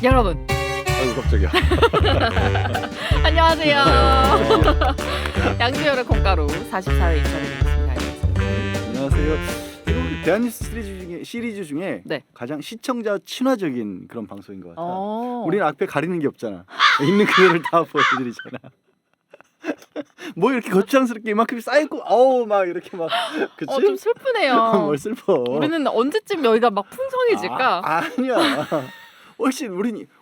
여러분 아이고 깜짝이야. 안녕하세요. 양지열의 콩가루 44회 인사드리겠습니다. 안녕하세요. 이거 우리 대한뉴스 시리즈 중에 네. 가장 시청자 친화적인 그런 방송인 것 같아. 어. 우리는 앞에 가리는 게 없잖아. 있는 그대로 다 보여드리잖아. 뭐 이렇게 거창스럽게 이만큼 쌓이고 어우 막 이렇게 막 그치? 좀 슬프네요. 뭘 슬퍼. 우리는 언제쯤 여기가 막 풍성해질까? 아니야. 훨씬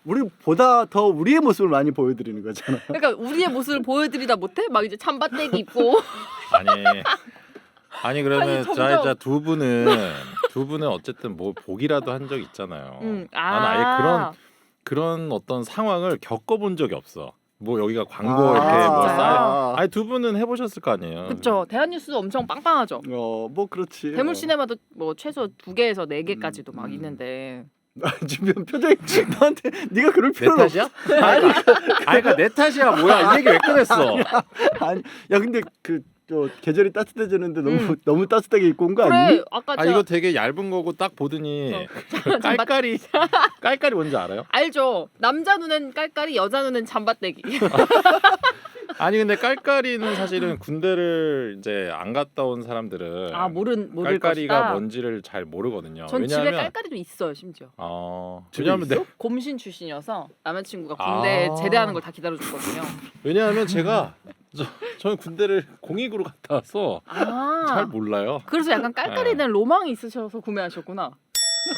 우리보다 더 우리의 모습을 많이 보여드리는 거잖아. 그러니까 우리의 모습을 보여드리다 못해 막 이제 찬바떼기 입고 아니 그러면 아니, 점점- 자 두 분은 어쨌든 뭐 보기라도 한 적 있잖아요. 나는 아예 그런 어떤 상황을 겪어본 적이 없어. 뭐 여기가 광고 이렇게 뭐 진짜요? 쌓여. 아니 두 분은 해보셨을 거 아니에요. 그쵸. 대한뉴스 엄청 빵빵하죠. 뭐 그렇지. 대물시네마도 뭐 최소 2개에서 4개까지도 막 있는데 지금 표정이 나한테 네가 그럴 내 필요는 탓이야? 아니 그러니까 내 탓이야 뭐야 이 얘기 왜 꺼냈어? 아니 야 근데 저 계절이 따뜻해지는데 너무 따뜻하게 입고 온 거 아니니? 그래 아까 아 이거 되게 얇은 거고 딱 보더니 깔깔이 뭔지 알아요? 알죠. 남자 눈엔 깔깔이, 여자 눈엔 잠바떼기. 아니 근데 깔깔이는 사실은 군대를 이제 안 갔다 온 사람들은 모를 깔깔이가 것이다. 뭔지를 잘 모르거든요. 전 집에 왜냐하면 깔깔이도 있어요 심지어. 왜냐하면 곰신 출신이어서 남자친구가 군대 제대하는 걸 다 기다려줬거든요. 왜냐하면 제가 저는 군대를 공익으로 갔다 와서 잘 몰라요. 그래서 약간 깔깔이에 대한 로망이 있으셔서 구매하셨구나.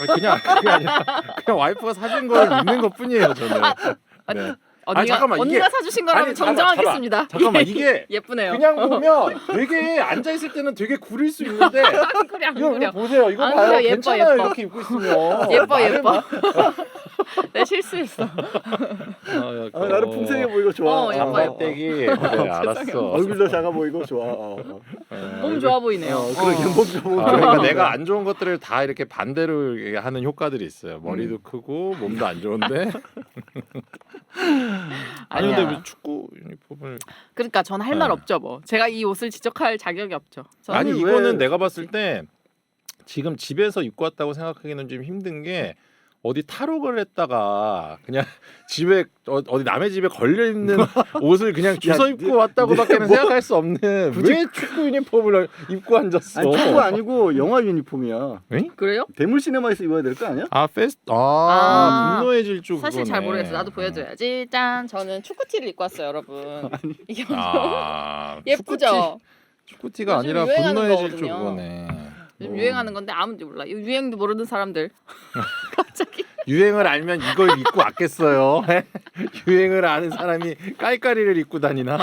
그게 아니라 그냥 와이프가 사준 걸 입는 것뿐이에요 저는. 네. 잠깐만, 언니가 사주신 거라면 정정하겠습니다. 잠깐만 이게 예쁘네요. 그냥 보면 되게 앉아 있을 때는 되게 구릴 수 있는데 안 그래 안 이거 그래. 보세요. 이거 안 봐요. 그려, 예뻐, 괜찮아요. 예뻐. 이렇게 입고 있으면. 예뻐. 내 실수했어. 나는 풍성해 보이고 좋아. 예뻐. 잠바떼기. 그래 알았어. 얼굴도 작아 보이고 좋아. 몸 좋아 보이네요. 그러게 몸 좋아. 그러니까 내가 안 좋은 것들을 다 이렇게 반대로 하는 효과들이 있어요. 머리도 크고 몸도 안 좋은데. 아니 근데 왜 축구 유니폼을? 그러니까 전 할 말 없죠 뭐. 제가 이 옷을 지적할 자격이 없죠. 아니 이거는 내가 봤을 때 지금 집에서 입고 왔다고 생각하기는 좀 힘든 게 어디 탈옥을 했다가 그냥 집에 어디 남의 집에 걸려 있는 옷을 그냥 주워 입고 왔다고밖에는 생각할 수 없는 왜 축구 유니폼을 입고 앉았어? 아니 축구 아니고 영화 유니폼이야. 응? 그래요? 대물 시네마에서 입어야 될 거 아니야? 분노의 질주 사실 그거네. 잘 모르겠어요. 나도 보여줘야지. 짠. 저는 축구티를 입고 왔어요, 여러분. 이게 예쁘죠? 축구티가 요즘 아니라 유행하는 분노의 질주 거거든요. 그거네. 요즘 유행하는 건데 아무도 몰라. 이 유행도 모르는 사람들. 갑자기. 유행을 알면 이걸 입고 왔겠어요. 유행을 아는 사람이 깔깔이를 입고 다니나?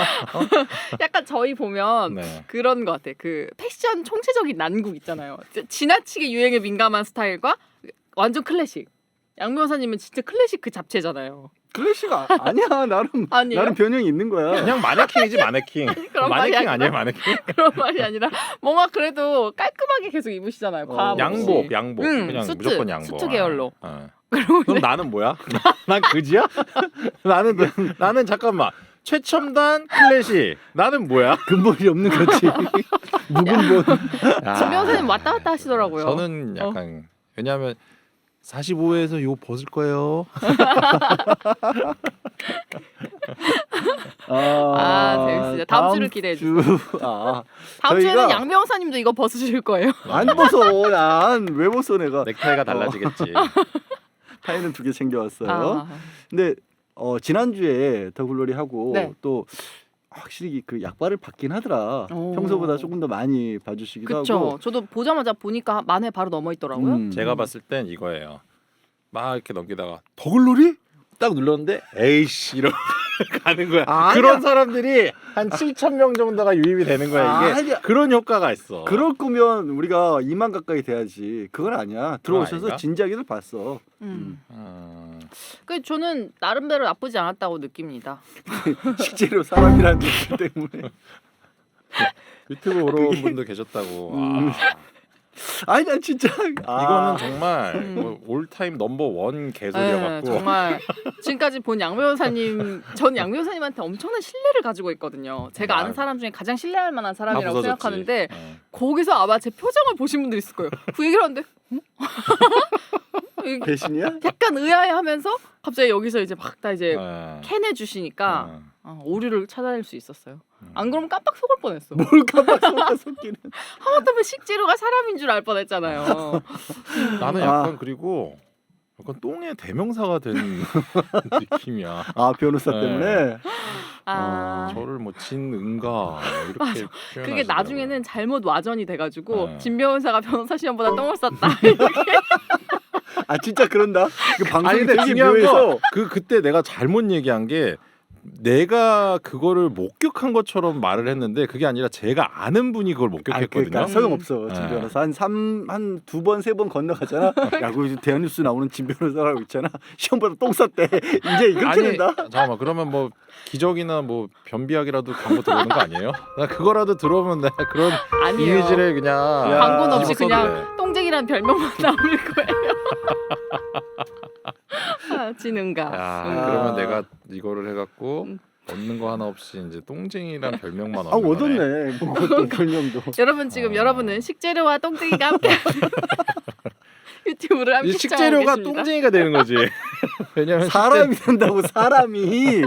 약간 저희 보면 네. 그런 것 같아. 그 패션 총체적인 난국 있잖아요. 지나치게 유행에 민감한 스타일과 완전 클래식. 양 변호사님은 진짜 클래식 그 잡채잖아요. 클래식 아니야. 아니에요? 나름 변형이 있는 거야. 그냥 마네킹이지 마네킹. 그런 말이 마네킹 아니라. 아니에요 마네킹? 그런 말이 아니라 뭔가 그래도 깔끔하게 계속 입으시잖아요. 과함 없이. 양복 그냥 수트, 무조건 양복. 수트 계열로. 그럼 나는 뭐야? 난 그지야? 나는 잠깐만 최첨단 클래식. 나는 뭐야? 근본이 없는 거지. 묵은본. 진 변호사님 왔다 갔다 하시더라고요. 저는 약간 왜냐하면 45회에서 요 벗을 거예요. 재밌습니다. 다음 주를 기대해 주세요. 다음 주에는 양 변호사님도 이거 벗으실 거예요. 안 벗어. 난 왜 벗어 내가. 넥타이가 달라지겠지. 타이는 2개 챙겨왔어요. 근데 지난주에 더글로리 하고 네. 또 확실히 그 약발을 받긴 하더라. 평소보다 조금 더 많이 봐주시기도 그쵸. 하고. 저도 보자마자 보니까 만회 바로 넘어 있더라고요. 제가 봤을 땐 이거예요. 막 이렇게 넘기다가 더글로리 딱 눌렀는데 에이씨 이러고 가는 거야. 그런 사람들이 한 7천 명 정도가 유입이 되는 거야. 이게 그런 효과가 있어. 그럴 거면 우리가 2만 가까이 돼야지. 그건 아니야. 들어오셔서 아닌가? 진지하게들 봤어. 그 저는 나름대로 나쁘지 않았다고 느낍니다. 실제로 사람이라는 것 때문에. 유튜브 보러 온 분도 계셨다고. 아니 난 진짜 이거는 정말 뭐 올타임 넘버 원 개소리여갖고. 정말 지금까지 본 양 변호사님, 전 양 변호사님한테 엄청난 신뢰를 가지고 있거든요. 제가 아는 사람 중에 가장 신뢰할 만한 사람이라고 생각하는데 거기서 아마 제 표정을 보신 분도 있을 거예요. 그 얘기를 하는데 이렇게 배신이야? 약간 의아해하면서 갑자기 여기서 이제 막 다 이제 어. 캔해 주시니까 어. 오류를 찾아낼 수 있었어요. 안 그러면 깜빡 속을 뻔했어. 뭘 깜빡 속기는. 하마터면 식재료가 사람인 줄 알 뻔했잖아요. 나는 아. 약간 그리고 약간 똥의 대명사가 된 느낌이야. 아 변호사 네. 때문에. 아, 저를 뭐 진은가 이렇게 그게 표현하시더라고요. 나중에는 잘못 와전이 돼가지고 네. 진 변호사가 변호사 시험보다 똥을 쌌다. 이렇게. 아 진짜 그런다. 그 아니 방송이 근데 되게 중요한 묘해서. 거 그때 내가 잘못 얘기한 게 내가 그거를 목격한 것처럼 말을 했는데 그게 아니라 제가 아는 분이 그걸 목격했거든요. 그러니까 소용없어. 진 네. 변호사 한 두 번 세 번 건너가잖아. 야, 그 대한뉴스 나오는 진 변호사라고 있잖아. 시험보다 똥 쌌대. 이제 이렇게 아니 된다. 잠깐만 그러면 뭐 기적이나 뭐 변비약이라도 광고 들어오는 거 아니에요? 나 그거라도 들어오면 내가 그런 아니에요. 이미지를 그냥 야. 광고는 없이 집어써도 그냥 똥쟁이라는 별명만 나올 거예요. 아, 진은가. 야 그러면 내가 이거를 해갖고 얻는 거 하나 없이 이제 똥쟁이란 별명만 아 얻는 거네. 얻었네. 뭐 그것도 별명도. 여러분 지금 여러분은 식재료와 똥쟁이가 함께하는 유튜브를 이 함께 식재료가 시청하고 계십니다. 똥쟁이가 되는 거지. 왜냐면 사람이 된다고 사람이.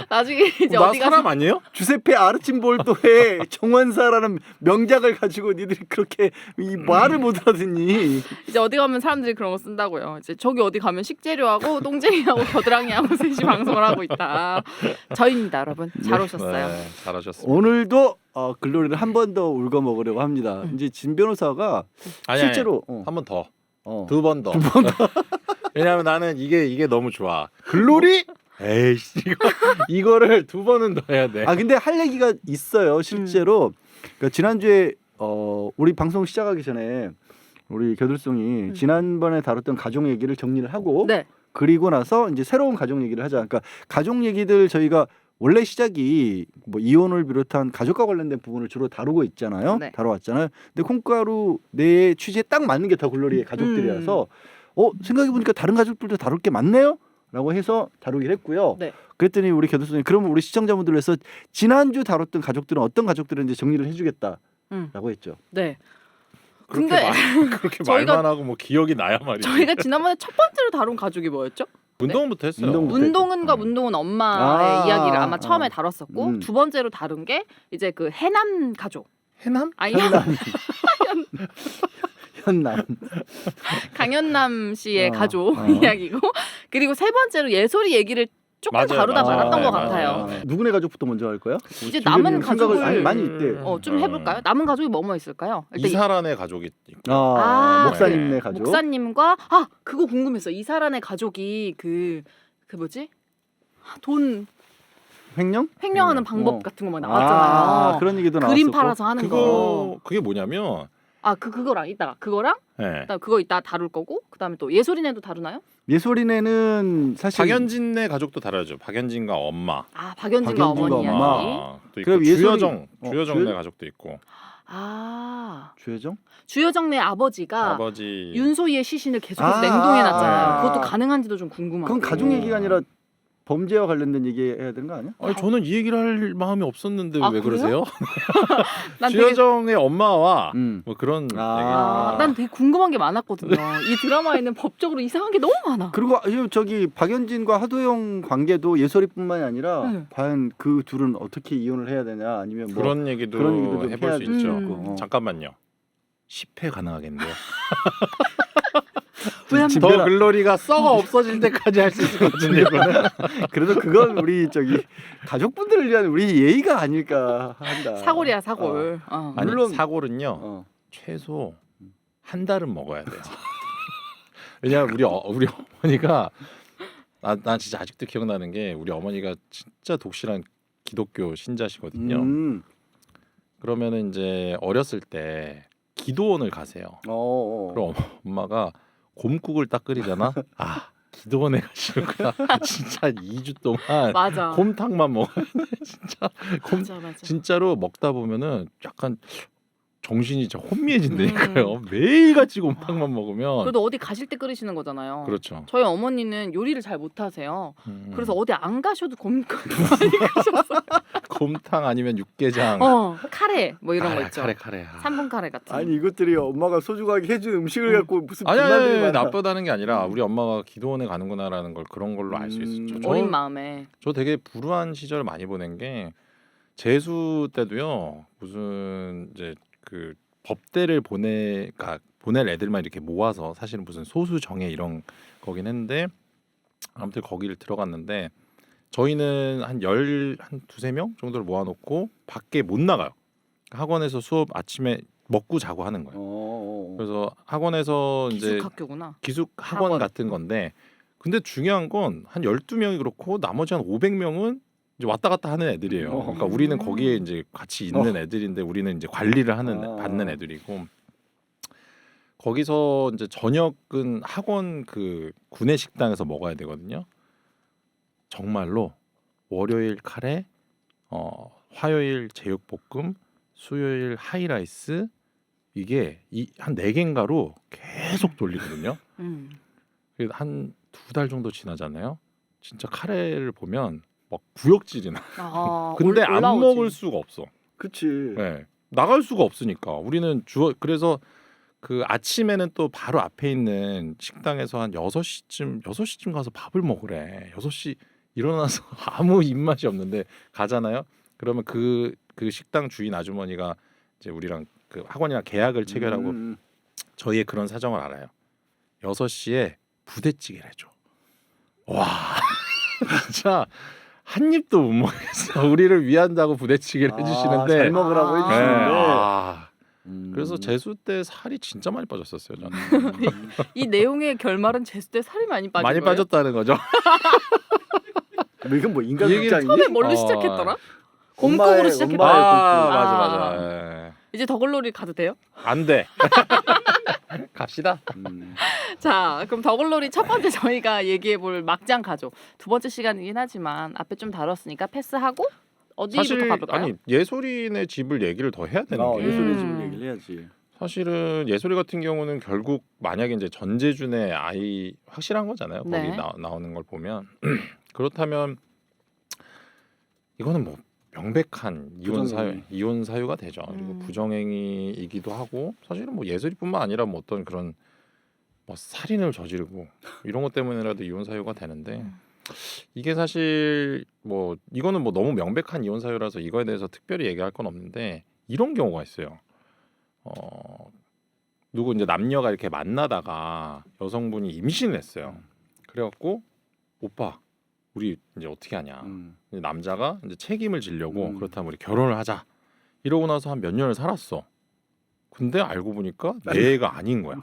나중에 이제 나 어디 가서 사람 아니에요? 주세페 아르침볼도의 정원사라는 명작을 가지고 니들이 그렇게 이 말을 못 알아듣니? 이제 어디 가면 사람들이 그런 거 쓴다고요. 이제 저기 어디 가면 식재료하고 똥쟁이하고 겨드랑이하고 셋이 방송을 하고 있다. 저입니다, 여러분. 잘 오셨어요. 네, 잘하셨습니다. 오늘도 글로리를 한 번 더 울거 먹으려고 합니다. 이제 진 변호사가 아니, 실제로 한 번 더, 어. 두 번 더. 왜냐면 나는 이게 너무 좋아. 글로리? 에이씨 이거를 두 번은 더 해야 돼. 아 근데 할 얘기가 있어요. 실제로 그러니까 지난주에 우리 방송 시작하기 전에 우리 겨들송이 지난번에 다뤘던 가족 얘기를 정리를 하고 네. 그리고 나서 이제 새로운 가족 얘기를 하자. 그러니까 가족 얘기들 저희가 원래 시작이 뭐 이혼을 비롯한 가족과 관련된 부분을 주로 다루고 있잖아요. 네. 다뤄왔잖아요. 근데 콩가루 내 취지에 딱 맞는 게 더 글로리의 가족들이라서 생각해 보니까 다른 가족들도 다룰 게 많네요. 라고 해서 다루기로 했고요. 네. 그랬더니 우리 교도소장님 그러면 우리 시청자분들 위해서 지난주 다뤘던 가족들은 어떤 가족들인지 정리를 해주겠다라고 했죠. 네. 그렇게 근데 그렇게 저희가- 말만 하고 뭐 기억이 나야 말이지. 저희가 지난번에 첫 번째로 다룬 가족이 뭐였죠? 운동부터 했어요. 운동부터 문동은과 음. 문동은 엄마의 이야기를 아마 처음에 아. 다뤘었고 두 번째로 다룬 게 이제 그 해남 가족. 해남? 아니 현남. 강현남 씨의 어, 가족 어. 이야기고 그리고 세 번째로 예솔이 얘기를 조금 맞아요, 다루다 맞아요. 말았던 것 맞아요. 같아요. 누구네 가족부터 먼저 할 거야? 이제 지금 남은 생각을 가족을 많이 있대. 좀 해볼까요? 남은 가족이 뭐뭐 있을까요? 일단 이사란의 가족이 있고. 목사님네 네. 가족. 목사님과 그거 궁금했어. 이사란의 가족이 그 뭐지? 돈 횡령? 횡령하는 어. 방법 같은 거 막 나왔잖아요. 그런 얘기도 나왔었고. 그림 팔아서 하는 거. 그게 뭐냐면 그거랑 이따가 그거랑 네. 일단 그거 이따 다룰 거고 그다음에 또 예솔이네도 다루나요? 예솔이네는 사실 박연진네 가족도 다르죠. 박연진과 엄마. 박연진과 어머니 엄마. 이야기. 또 있고 그럼 예솔이- 주여정네 주여- 가족도 있고. 주혜정? 주여정네 아버지가 아버지 윤소희의 시신을 계속해서 아, 냉동해놨잖아요. 아. 그것도 가능한지도 좀 궁금하고. 그건 가족 얘기가 아니라 범죄와 관련된 얘기 해야 되는 거 아니야? 아니 저는 이 얘기를 할 마음이 없었는데 왜 그래요? 그러세요? 난 되게 주여정의 엄마와 음. 뭐 그런 난 되게 궁금한 게 많았거든요. 이 드라마에는 법적으로 이상한 게 너무 많아. 그리고 저기 박연진과 하도영 관계도 예솔이뿐만이 아니라 네. 과연 그 둘은 어떻게 이혼을 해야 되냐 아니면 뭐 그런 얘기도 그런 얘기도 좀 해볼 수 해야 있죠. 되고. 잠깐만요. 10회 가능하겠네요. 왜 진- 더 진별아. 글로리가 썩어 없어질 때까지 할 수 있을 것 같은데 이거는. 그래도 그건 우리 저기 가족분들을 위한 우리 예의가 아닐까 한다. 사골이야 사골. 아니 물론- 사골은요 어. 최소 한 달은 먹어야 돼요. 왜냐면 우리 어머니가 난 진짜 아직도 기억나는 게 우리 어머니가 진짜 독실한 기독교 신자시거든요. 그러면은 이제 어렸을 때 기도원을 가세요. 그럼 엄마가 곰국을 딱 끓이잖아. 기도원에 가시는구나. 진짜 2주 동안 맞아. 곰탕만 먹어야 돼. 진짜 맞아. 진짜로 먹다 보면은 약간 정신이 진짜 혼미해진다니까요. 매일같이 곰탕만 먹으면. 그래도 어디 가실 때 끓이시는 거잖아요. 그렇죠. 저희 어머니는 요리를 잘 못하세요. 음. 그래서 어디 안 가셔도 곰탕 많이 가셔서 곰탕 아니면 육개장. 카레 뭐 이런 거 있죠. 카레. 3분 카레 같은. 아니 이것들이 엄마가 소중하게 해준 음식을 갖고 무슨 아니 비난들이 많아. 나쁘다는 게 아니라 우리 엄마가 기도원에 가는구나라는 걸 그런 걸로 알 수 있었죠. 어린 마음에. 저 되게 불우한 시절 많이 보낸 게 재수 때도요. 무슨 이제 그 법대를 보낼 애들만 이렇게 모아서 사실은 무슨 소수 정예 이런 거긴 했는데 아무튼 거기를 들어갔는데 저희는 한 두세 명 정도를 모아놓고 밖에 못 나가요. 학원에서 수업 아침에 먹고 자고 하는 거예요. 그래서 학원에서 이제 기숙학교구나. 기숙 학원 같은 건데 근데 중요한 건 한 12명이 그렇고 나머지 한 500명은 이제 왔다 갔다 하는 애들이에요. 그러니까 우리는 거기에 이제 같이 있는 애들인데 우리는 이제 관리를 받는 애들이고 거기서 이제 저녁은 학원 그 구내 식당에서 먹어야 되거든요. 정말로 월요일 카레, 화요일 제육볶음, 수요일 하이라이스 이게 한 4개인가로 계속 돌리거든요. 그래서 한 2달 정도 지나잖아요. 진짜 카레를 보면 막 구역질이 나. 근데 안 먹을 수가 없어. 그치. 네. 나갈 수가 없으니까 우리는 그래서 그 아침에는 또 바로 앞에 있는 식당에서 한 6시쯤 가서 밥을 먹으래. 6시 일어나서 아무 입맛이 없는데 가잖아요. 그러면 그 식당 주인 아주머니가 이제 우리랑 그 학원이랑 계약을 체결하고 저희의 그런 사정을 알아요. 6시에 부대찌개를 해줘. 와 진짜 한 입도 못 먹겠어. 우리를 위한다고 부대찌개를 해주시는데 잘 먹으라고 해주시는데. 그래서 재수 때 살이 진짜 많이 빠졌었어요. 저는. 이 내용의 결말은 재수 때 살이 많이 빠진 많이 거예요? 빠졌다는 거죠. 이건 뭐 인간극장이니? 처음에 뭘로 시작했더라? 곰국으로 시작했다. 맞아. 이제 더글로리 가도 돼요? 안 돼. 갑시다. 자, 그럼 더글로리 첫 번째 저희가 얘기해볼 막장 가족 두 번째 시간이긴 하지만 앞에 좀 다뤘으니까 패스하고 어디부터 사실 가볼까요? 아니 예솔이네 집을 얘기를 더 해야 되는 게 예솔이 집 얘기를 해야지. 사실은 예솔이 같은 경우는 결국 만약에 이제 전재준의 아이 확실한 거잖아요. 거기 네. 나오는 걸 보면 그렇다면 이거는 뭐 명백한 이혼 사유가 되죠. 그리고 부정행위이기도 하고 사실은 뭐 예솔이뿐만 아니라 뭐 어떤 그런 뭐 살인을 저지르고 이런 것 때문에라도 이혼 사유가 되는데 이게 사실 뭐 이거는 뭐 너무 명백한 이혼 사유라서 이거에 대해서 특별히 얘기할 건 없는데 이런 경우가 있어요. 누구 이제 남녀가 이렇게 만나다가 여성분이 임신을 했어요. 그래갖고 오빠 우리 이제 어떻게 하냐. 이제 남자가 이제 책임을 지려고 그렇다면 우리 결혼을 하자. 이러고 나서 한 몇 년을 살았어. 근데 알고 보니까 내 애가 아닌 거야.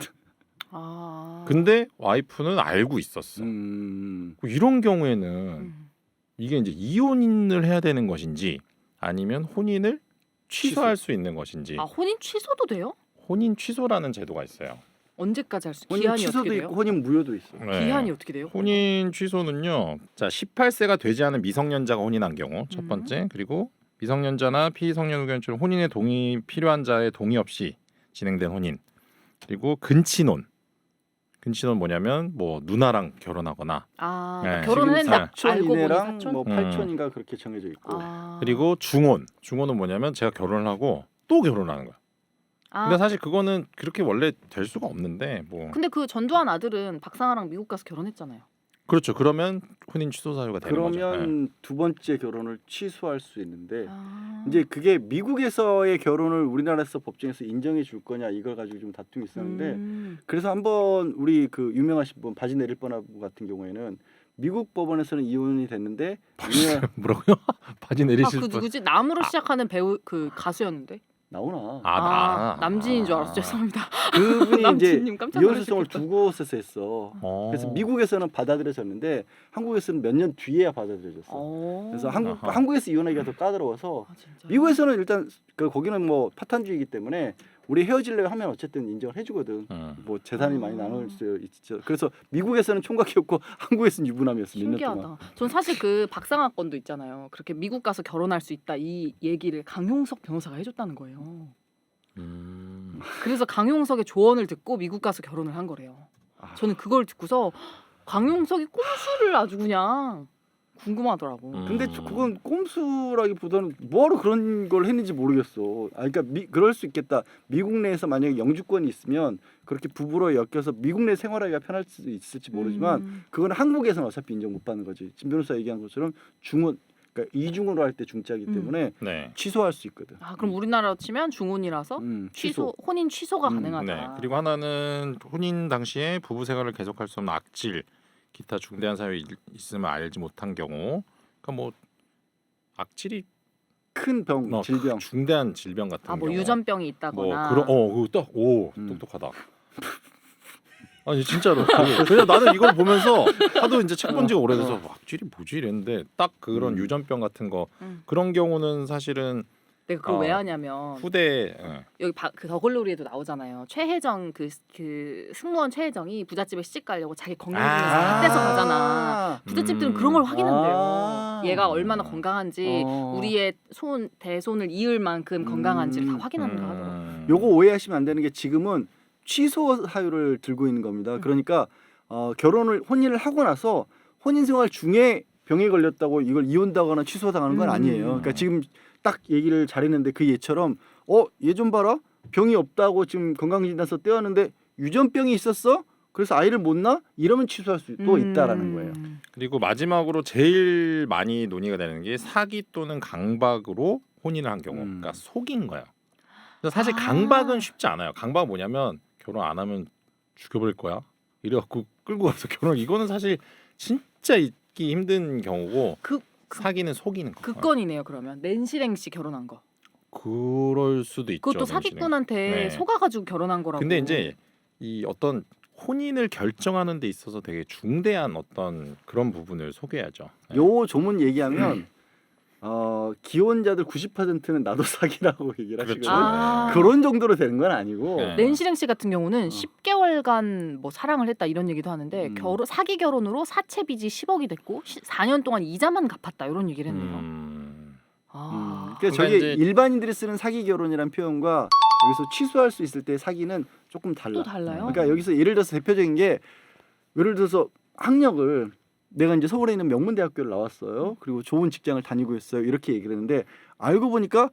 근데 와이프는 알고 있었어. 이런 경우에는 이게 이제 이혼을 해야 되는 것인지 아니면 혼인을 취소할 수 있는 것인지. 혼인 취소도 돼요? 혼인 취소라는 제도가 있어요. 언제까지 할 수? 혼인 기한이 취소도 어떻게 돼요? 있고 혼인 무효도 있어. 네. 기한이 어떻게 돼요? 혼인 취소는요. 자, 18세가 되지 않은 미성년자가 혼인한 경우 첫 번째. 그리고 미성년자나 피성년 의견처럼 혼인에 동의 필요한 자의 동의 없이 진행된 혼인. 그리고 근친혼. 근친혼 뭐냐면 뭐 누나랑 결혼하거나. 네. 결혼을 했다. 알고 보니 이내랑 사촌. 뭐 8촌인가 그렇게 정해져 있고. 그리고 중혼. 중혼은 뭐냐면 제가 결혼을 하고 또 결혼하는 거야. 근데 사실 그거는 그렇게 원래 될 수가 없는데 뭐. 근데 그 전두환 아들은 박상아랑 미국 가서 결혼했잖아요. 그렇죠. 그러면 혼인 취소 사유가 되는 거죠. 그러면 두 번째 결혼을 취소할 수 있는데 이제 그게 미국에서의 결혼을 우리나라에서 법정에서 인정해 줄 거냐 이걸 가지고 좀 다툼이 있었는데 그래서 한번 우리 그 유명하신 분 바지 내릴 뻔한 같은 경우에는 미국 법원에서는 이혼이 됐는데 뭐라고요? 바지 내리실 그 누구지? 남으로 시작하는 배우 그 가수였는데. 나오나? 남진인 줄 알았어. 죄송합니다. 그분이 이제 남진님 깜짝 이혼 소송을 놀라셨겠다. 두 곳에서 했어. 그래서 미국에서는 받아들여졌는데 한국에서는 몇 년 뒤에야 받아들여졌어. 그래서 한국에서 이혼하기가 더 까다로워서 미국에서는 일단 거기는 뭐 파탄주의이기 때문에 우리 헤어질래요 하면 어쨌든 인정을 해주거든. 뭐 재산이 많이 나눌 수 있죠. 그래서 미국에서는 총각이었고 한국에서는 유부남이었어. 몇 년 동안. 신기하다. 전 사실 그 박상아 건도 있잖아요. 그렇게 미국 가서 결혼할 수 있다 이 얘기를 강용석 변호사가 해줬다는 거예요. 그래서 강용석의 조언을 듣고 미국 가서 결혼을 한 거래요. 저는 그걸 듣고서 강용석이 꼼수를 아주 그냥 궁금하더라고. 근데 그건 꼼수라기보다는 뭐하러 그런 걸 했는지 모르겠어. 그러니까 그럴 수 있겠다. 미국 내에서 만약에 영주권이 있으면 그렇게 부부로 엮여서 미국 내 생활하기가 편할 수도 있을지 모르지만 그건 한국에서는 어차피 인정 못 받는 거지. 진 변호사 얘기한 것처럼 중혼, 그러니까 이중으로 할 때 중짜기 때문에 네. 취소할 수 있거든. 아 그럼 우리나라로 치면 중혼이라서 혼인 취소가 가능하다. 네. 그리고 하나는 혼인 당시에 부부 생활을 계속할 수 없는 악질, 기타 중대한 사유가 있으면 알지 못한 경우, 그러니까 뭐 악질이 큰 병, 질병. 중대한 질병 같은 아 뭐 경우. 유전병이 있다거나. 그런 그거 오 똑똑하다. 아니 진짜로 그냥 나는 이걸 보면서 하도 이제 책 본 지가 오래돼서 악질이 뭐지 이랬는데 딱 그런 유전병 같은 거 그런 경우는 사실은 내가 그걸 왜 하냐면 후대 여기 그 더글로리에도 나오잖아요. 최혜정 그 승무원 최혜정이 부잣집에 시집 가려고 자기 건강 증명서 떼서 가잖아. 부잣집들은 그런 걸 확인한대요. 얘가 얼마나 건강한지 우리의 대손을 이을 만큼 건강한지를 다 확인한다 하더라고요. 요거 오해하시면 안 되는 게 지금은 취소 사유를 들고 있는 겁니다. 그러니까 혼인을 하고 나서 혼인 생활 중에 병에 걸렸다고 이걸 이혼당하거나 취소당하는 건 아니에요. 그러니까 지금 딱 얘기를 잘했는데 그 얘처럼 얘 좀 봐라 병이 없다고 지금 건강진단서 떼었는데 유전병이 있었어? 그래서 아이를 못 낳아? 이러면 취소할 수도 있다라는 거예요. 그리고 마지막으로 제일 많이 논의가 되는 게 사기 또는 강박으로 혼인을 한 경우, 그러니까 속인 거야. 그래서 사실 강박은 쉽지 않아요. 강박은 뭐냐면 결혼 안 하면 죽여버릴 거야. 이래갖고 끌고 가서 결혼. 이거는 사실 진짜 있기 힘든 경우고 사기는 속이는 거. 그 건이네요. 그러면 낸시랭 씨 결혼한 거. 그럴 수도 있죠. 그것도 사기꾼한테 속아가지고 결혼한 거라고. 근데 이제 이 어떤 혼인을 결정하는 데 있어서 되게 중대한 어떤 그런 부분을 소개해야죠. 요 조문 얘기하면 기혼자들 90%는 나도 사기라고 얘기를 하시거든요. 그런 정도로 되는 건 아니고. 낸시랭 씨 같은 경우는 10개월간 뭐 사랑을 했다 이런 얘기도 하는데 사기 결혼으로 사채 빚이 10억이 됐고 4년 동안 이자만 갚았다 이런 얘기를 했네요. 그러니까 저게 일반인들이 쓰는 사기 결혼이라는 표현과 여기서 취소할 수 있을 때 사기는 조금 달라. 또 달라요? 그러니까 여기서 예를 들어서 대표적인 게 예를 들어서 학력을 내가 이제 서울에 있는 명문대학교를 나왔어요. 그리고 좋은 직장을 다니고 있어요. 이렇게 얘기를 했는데 알고 보니까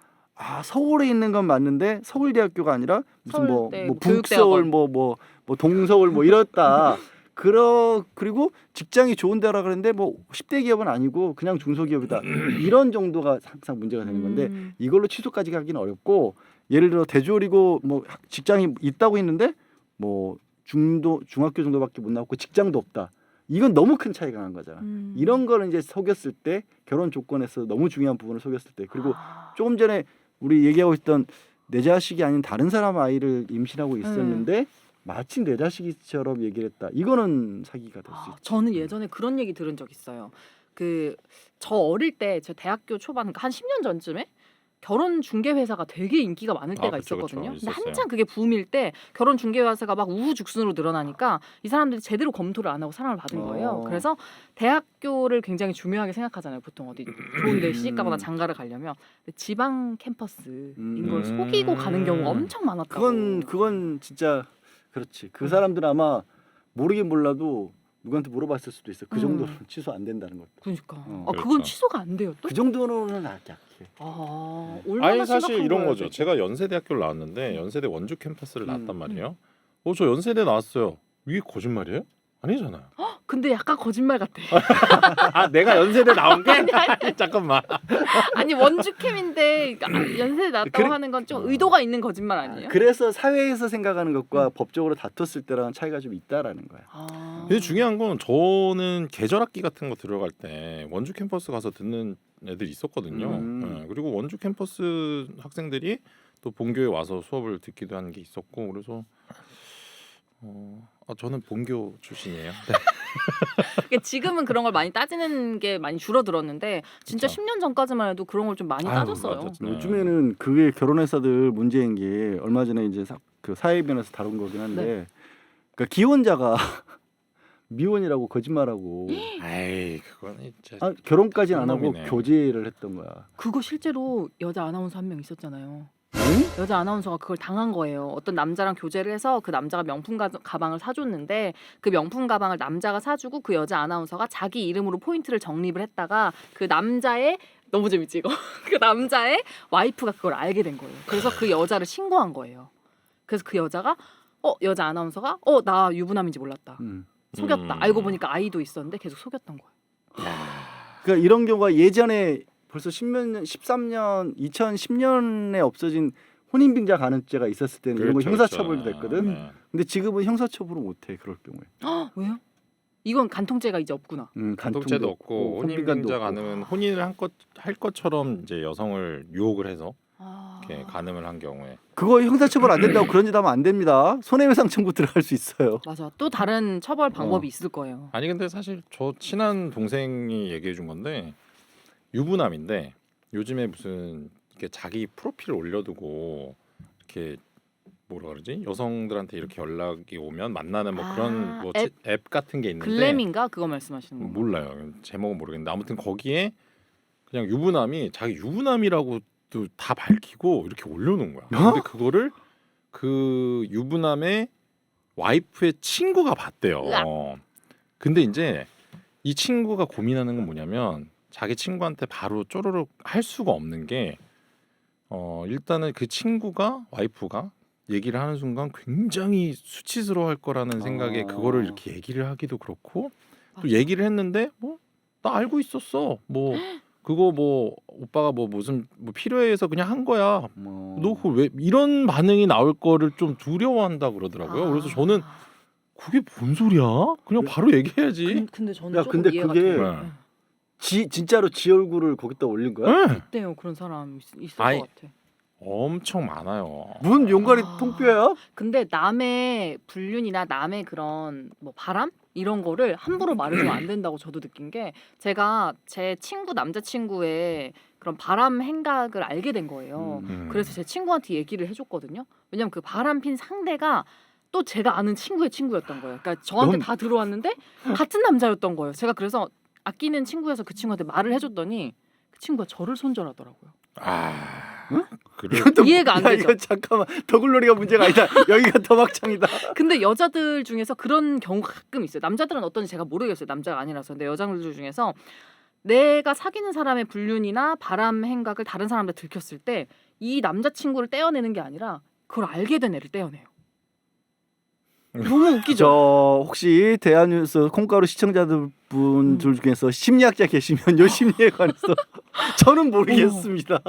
서울에 있는 건 맞는데 서울대학교가 아니라 무슨 뭐 북서울 뭐 동서울 뭐 이렇다. 그리고 직장이 좋은 데라 그랬는데 뭐 10대 기업은 아니고 그냥 중소기업이다. 이런 정도가 항상 문제가 되는 건데 이걸로 취소까지 가기는 어렵고 예를 들어 대졸이고 뭐 직장이 있다고 했는데 뭐 중학교 정도밖에 못 나왔고 직장도 없다. 이건 너무 큰 차이가 난 거잖아. 이런 거는 이제 속였을 때 결혼 조건에서 너무 중요한 부분을 속였을 때 그리고 조금 전에 우리 얘기하고 있던 내 자식이 아닌 다른 사람 아이를 임신하고 있었는데 마침 내 자식처럼 얘기를 했다. 이거는 사기가 될 수 있죠. 저는 예전에 그런 얘기 들은 적 있어요. 저 어릴 때 저 대학교 초반 한 10년 전쯤에 결혼 중개 회사가 되게 인기가 많을 때가 있었거든요. 근데 한창 그게 붐일 때 결혼 중개 회사가 막 우후죽순으로 늘어나니까 이 사람들이 제대로 검토를 안 하고 사랑을 받은 거예요. 그래서 대학교를 굉장히 중요하게 생각하잖아요. 보통 어디 좋은 데 시집가거나 장가를 가려면 근데 지방 캠퍼스인 걸 속이고 가는 경우가 엄청 많았다고. 그건 진짜 그렇지. 그 사람들은 아마 모르긴 몰라도 누구한테 물어봤을 수도 있어. 그 정도로는 취소 안 된다는 것도. 그러니까. 그렇죠. 그건 취소가 안 돼요. 또? 그 정도로는 약해. 얼마나 사실 이런 거죠. 되지? 제가 연세대학교를 나왔는데 연세대 원주 캠퍼스를 나왔단 말이에요. 저 연세대 나왔어요. 이게 거짓말이에요? 아니잖아요. 근데 약간 거짓말 같아. 내가 연세대 나온 게? 잠깐만. 아니 원주캠인데 연세대 나왔다고 하는 건 좀 의도가 있는 거짓말 아니에요? 그래서 사회에서 생각하는 것과 법적으로 다퉜을 때랑 차이가 좀 있다라는 거야. 근데 중요한 건 저는 계절학기 같은 거 들어갈 때 원주 캠퍼스 가서 듣는 애들이 있었거든요. 그리고 원주 캠퍼스 학생들이 또 본교에 와서 수업을 듣기도 하는 게 있었고 그래서 저는 본교 출신이에요. 그러니까 지금은 그런 걸 많이 따지는 게 많이 줄어들었는데 진짜 그쵸. 10년 전까지만 해도 그런 걸 좀 많이 따졌어요. 요즘에는 그게 결혼회사들 문제인 게 얼마 전에 이제 그 사회변에서 다룬 거긴 한데 그러니까 기혼자가 미혼이라고 거짓말하고 아이 그거는 진짜 결혼까지는 안 하고 놈이네. 교제를 했던 거야. 그거 실제로 여자 아나운서 한 명 있었잖아요. 여자 아나운서가 그걸 당한 거예요. 어떤 남자랑 교제를 해서 그 남자가 명품 가방을 사줬는데 그 명품 가방을 남자가 사주고 그 여자 아나운서가 자기 이름으로 포인트를 적립을 했다가 그 남자의 너무 재밌지 이거 그 남자의 와이프가 그걸 알게 된 거예요. 그래서 그 여자를 신고한 거예요. 그래서 그 여자가 여자 아나운서가 나 유부남인지 몰랐다. 속였다. 알고 보니까 아이도 있었는데 계속 속였던 거예요. 그러니까 이런 경우가 예전에 벌써 13년 2010년에 없어진 혼인빙자 간음죄가 있었을 때는 이런 거 그렇죠, 형사처벌도 그렇죠. 됐거든. 네. 근데 지금은 형사처벌을 못해 그럴 경우에. 왜요? 이건 간통죄가 이제 없구나. 간통죄도 없고 혼인빙자 없고. 간음은 혼인을 할 것처럼 이제 여성을 유혹을 해서 아... 이렇게 간음을 한 경우에 그거 형사처벌 안 된다고 그런 짓 하면 안 됩니다. 손해배상 청구 들어갈 수 있어요. 맞아. 또 다른 처벌 방법이 있을 거예요. 아니 근데 사실 저 친한 동생이 얘기해 준 건데 유부남인데 요즘에 무슨 이렇게 자기 프로필을 올려두고 이렇게 뭐라 그러지 여성들한테 이렇게 연락이 오면 만나는 뭐 그런 뭐 앱 같은 게 있는데 글램인가 그거 말씀하시는 거 몰라요 제목은 모르겠는데 아무튼 거기에 그냥 유부남이 자기 유부남이라고 또 다 밝히고 이렇게 올려놓은 거야. 근데 그거를 그 유부남의 와이프의 친구가 봤대요. 근데 이제 이 친구가 고민하는 건 뭐냐면 자기 친구한테 바로 쪼르륵 할 수가 없는 게 일단은 그 친구가 와이프가 얘기를 하는 순간 굉장히 수치스러워할 거라는 생각에 그거를 이렇게 얘기를 하기도 그렇고 또 얘기를 했는데 뭐 나 알고 있었어 뭐 그거 뭐 오빠가 뭐 무슨 뭐 필요해서 그냥 한 거야 너 그 왜 이런 반응이 나올 거를 좀 두려워한다 그러더라고요. 그래서 저는 그게 뭔 소리야? 그냥 바로 얘기해야지. 근데 저는 야, 조금 근데 이해가 그게 돼요. 진짜로 지 얼굴을 거기다 올린 거야? 네. 있대요. 그런 사람 있을 아이, 것 같아. 엄청 많아요. 무슨 용가리 통뼈야? 근데 남의 불륜이나 남의 그런 뭐 바람 이런 거를 함부로 말해주면 안 된다고 저도 느낀 게 제가 제 친구 남자친구의 그런 바람 행각을 알게 된 거예요. 그래서 제 친구한테 얘기를 해줬거든요. 왜냐면 그 바람 핀 상대가 또 제가 아는 친구의 친구였던 거예요. 그러니까 저한테 다 들어왔는데 같은 남자였던 거예요. 제가 그래서 아끼는 친구여서 그 친구한테 말을 해줬더니 그 친구가 저를 손절하더라고요. 그래. 이해가 안 되죠. 이거 잠깐만 더글로리가 문제가 아니다. 여기가 더 막창이다. 근데 여자들 중에서 그런 경우가 가끔 있어요. 남자들은 어떤지 제가 모르겠어요. 남자가 아니라서. 근데 여자들 중에서 내가 사귀는 사람의 불륜이나 바람 행각을 다른 사람한테 들켰을 때 이 남자친구를 떼어내는 게 아니라 그걸 알게 된 애를 떼어내요. 너무 웃기죠. 저 혹시 대한뉴스 콩가루 시청자분들 중에서 심리학자 계시면 요 심리에 관해서 저는 모르겠습니다.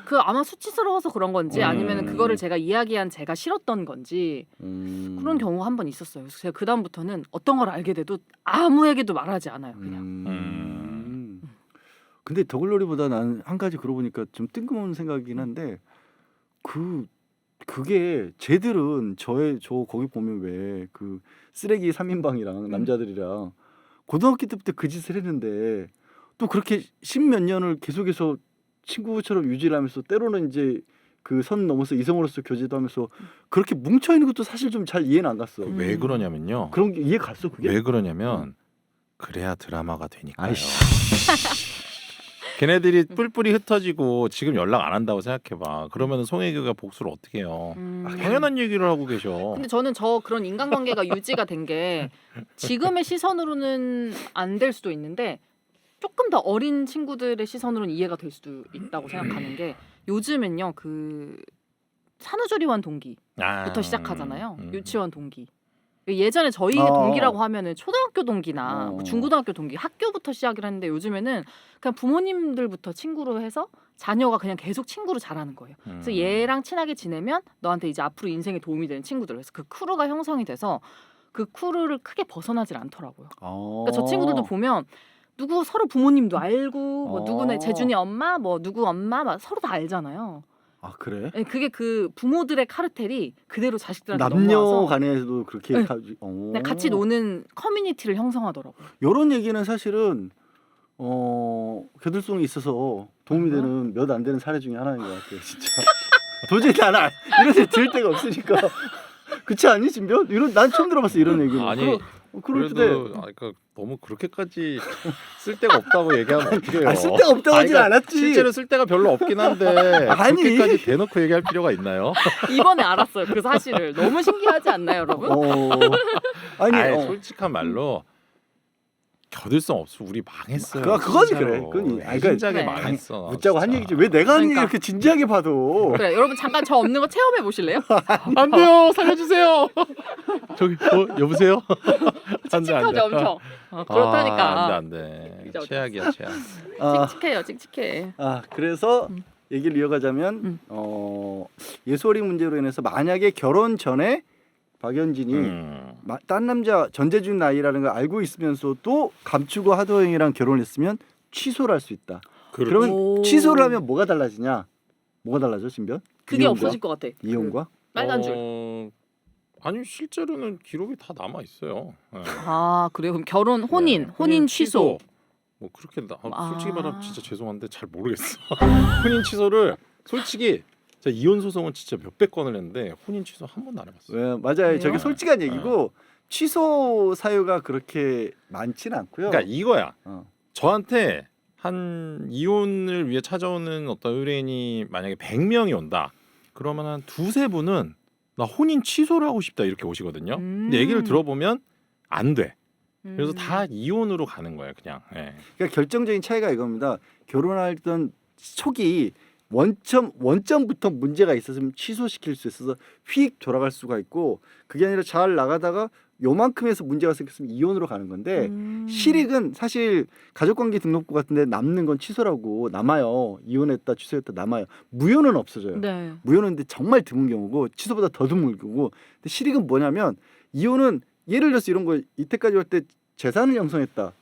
그 아마 수치스러워서 그런 건지 아니면 그거를 제가 이야기한 제가 싫었던 건지 그런 경우가 한 번 있었어요. 그래서 제가 그 다음부터는 어떤 걸 알게 돼도 아무에게도 말하지 않아요. 그냥. 근데 더글로리보다 나는 한 가지 그러고 보니까 좀 뜬금없는 생각이긴 한데 그게 쟤들은 저 거기 보면 왜 그 쓰레기 3인방이랑 남자들이랑 고등학교 때부터 그 짓을 했는데 또 그렇게 십몇 년을 계속해서 친구처럼 유지를 하면서 때로는 이제 그 선 넘어서 이성으로서 교제도 하면서 그렇게 뭉쳐 있는 것도 사실 좀 잘 이해는 안 갔어. 왜 그러냐면요. 그런 게 이해 갔어 그게? 왜 그러냐면 그래야 드라마가 되니까요. 걔네들이 뿔뿔이 흩어지고 지금 연락 안 한다고 생각해봐. 그러면 송혜교가 복수를 어떻게 해요? 당연한 얘기를 하고 계셔. 근데 저는 그런 인간관계가 유지가 된 게 지금의 시선으로는 안 될 수도 있는데 조금 더 어린 친구들의 시선으로는 이해가 될 수도 있다고 생각하는 게 요즘엔요 그 산후조리원 동기부터 시작하잖아요. 유치원 동기. 예전에 저희 동기라고 하면은 초등학교 동기나 뭐 중고등학교 동기 학교부터 시작을 했는데 요즘에는 그냥 부모님들부터 친구로 해서 자녀가 그냥 계속 친구로 자라는 거예요. 그래서 얘랑 친하게 지내면 너한테 이제 앞으로 인생에 도움이 되는 친구들. 그래서 그 크루가 형성이 돼서 그 크루를 크게 벗어나질 않더라고요. 그러니까 저 친구들도 보면 누구 서로 부모님도 알고 뭐 누구네 재준이 엄마 뭐 누구 엄마 막 서로 다 알잖아요. 아 그래? 네, 그게 그 부모들의 카르텔이 그대로 자식들한테 남녀 넘어와서 간에도 그렇게 네, 같이 노는 커뮤니티를 형성하더라고요. 이런 얘기는 사실은 교들송이 있어서 도움이 되는 몇 안 되는 사례 중에 하나인 것 같아요, 진짜. 도저히 나는 이런 데 들을 데가 없으니까. 그렇지 않니 진변? 난 처음 들어봤어 이런 얘기는. 아니 그럴 때 그래도 그러니까 너무 그렇게까지 쓸데가 없다고 얘기하면 어떡해요? 쓸데가 없다고 하진 않았지. 실제로 쓸데가 별로 없긴 한데 아니. 그렇게까지 대놓고 얘기할 필요가 있나요? 이번에 알았어요. 그 사실을. 너무 신기하지 않나요, 여러분? 아니 솔직한 말로 겨들성 없어. 우리 망했어요. 그건 진짜로. 그래. 그건 진작에 네. 망했어. 묻자고 한 진짜. 얘기지. 왜 내가 한 얘기 그러니까. 이렇게 진지하게 봐도 그래, 여러분 잠깐 저 없는 거 체험해 보실래요? 안 돼요. 살려주세요. 저기 여보세요. 칙칙하죠, 엄청. 그렇다니까. 안돼. 그죠, 그죠. 최악이야 최악. 아, 칙칙해요, 칙칙해. 그래서 얘기를 이어가자면 예솔이 문제로 인해서 만약에 결혼 전에 박연진이 딴 남자 전재준 나이라는 걸 알고 있으면서도 감추고 하도영이랑 결혼했으면 취소를 할 수 있다. 그러면 오. 취소를 하면 뭐가 달라지냐? 뭐가 달라져, 신변? 그게 이혼과? 없어질 것 같아. 이혼과? 빨간 줄. 아니 실제로는 기록이 다 남아 있어요. 아 그래요? 그럼 결혼, 혼인 취소. 뭐 그렇게 아. 솔직히 말하면 진짜 죄송한데 잘 모르겠어. 혼인 취소를 솔직히 제가 이혼 소송은 진짜 몇백 건을 했는데 혼인 취소 한 번도 안 해봤어요. 네, 맞아요. 저게 네. 솔직한 얘기고 취소 사유가 그렇게 많지는 않고요. 그러니까 이거야. 어. 저한테 한 이혼을 위해 찾아오는 어떤 의뢰인이 만약에 100명이 온다. 그러면 한 두세 분은 나 혼인 취소를 하고 싶다 이렇게 오시거든요. 근데 얘기를 들어보면 안 돼. 그래서 다 이혼으로 가는 거예요, 그냥. 예. 그러니까 결정적인 차이가 이겁니다. 결혼하던 초기 원점부터 문제가 있었으면 취소시킬 수 있어서 휙 돌아갈 수가 있고 그게 아니라 잘 나가다가 요만큼에서 문제가 생겼으면 이혼으로 가는 건데 실익은 사실 가족관계 등록부 같은데 남는 건 취소라고 남아요. 이혼했다 취소했다 남아요. 무효는 없어져요. 네. 무효는 근데 정말 드문 경우고 취소보다 더 드문 경우고 근데 실익은 뭐냐면 이혼은 예를 들어서 이런 거 이때까지 할 때 재산을 형성했다.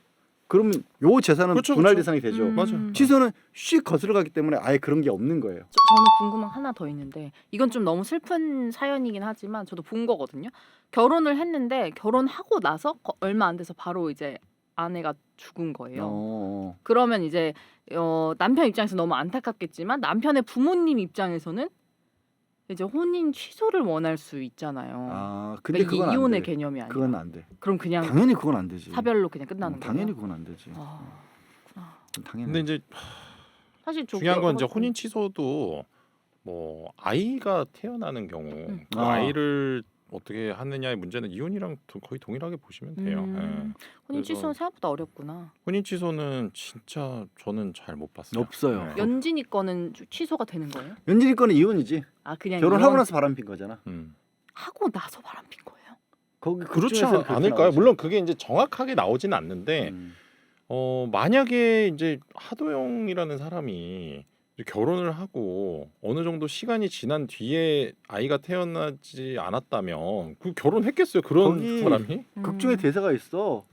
그러면 요 재산은 그렇죠, 분할 그렇죠. 대상이 되죠. 맞아요. 취소는 씩 거슬러 가기 때문에 아예 그런 게 없는 거예요. 저는 궁금한 거 하나 더 있는데 이건 좀 너무 슬픈 사연이긴 하지만 저도 본 거거든요. 결혼을 했는데 결혼하고 나서 얼마 안 돼서 바로 이제 아내가 죽은 거예요. 그러면 이제 남편 입장에서 너무 안타깝겠지만 남편의 부모님 입장에서는 이제 혼인 취소를 원할 수 있잖아요. 근데 그러니까 그건 이혼의 안 돼. 개념이 아니라. 그건 안 돼. 그럼 그냥 당연히 그건 안 되지. 사별로 그냥 끝나는 거예요. 당연히 그건 안 되지. 당연히. 근데 이제 사실 중요한 건 이제 혼인 취소도 뭐 아이가 태어나는 경우 그 아이를 어떻게 하느냐의 문제는 이혼이랑 거의 동일하게 보시면 돼요. 예. 혼인 그래서- 취소는 생각보다 어렵구나. 혼인 취소는 진짜 저는 잘 못 봤어요. 없어요. 네. 연진이 거는 취소가 되는 거예요? 연진이 거는 이혼이지. 아 그냥 결혼하고 이혼- 나서 바람핀 거잖아. 하고 나서 바람핀 거예요? 거기 그렇지 극중에서는 그렇게 않을까요? 나오지. 물론 그게 이제 정확하게 나오지는 않는데 만약에 이제 하도영이라는 사람이 이제 결혼을 하고 어느 정도 시간이 지난 뒤에 아이가 태어나지 않았다면 그 결혼했겠어요 그런 거기- 사람이? 극중에 대사가 있어.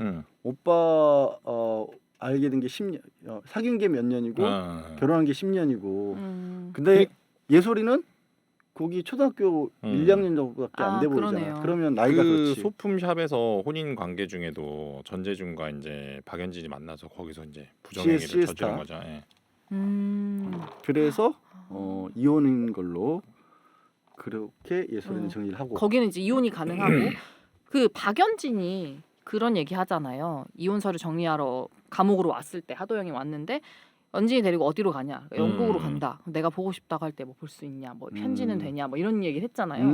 오빠 알게 된 게 10년, 사귄 게 몇 년이고 결혼한 게 10년이고. 근데 예솔이는 거기 초등학교 1, 2학년 정도밖에 안 돼 보이잖아. 그러네요. 그러면 나이가 그 그렇지. 소품샵에서 혼인 관계 중에도 전재준과 이제 박연진이 만나서 거기서 이제 부정행위를 시에스타. 저지른 거죠. 예. 그래서 이혼인 걸로 그렇게 예솔이는 정리를 하고. 거기는 이제 이혼이 가능하고 그 박연진이 그런 얘기 하잖아요. 이혼 서류 정리하러 감옥으로 왔을 때 하도영이 왔는데 연진이 데리고 어디로 가냐? 영국으로 간다. 내가 보고 싶다고 할 때 뭐 볼 수 있냐? 뭐 편지는 되냐? 뭐 이런 얘기를 했잖아요.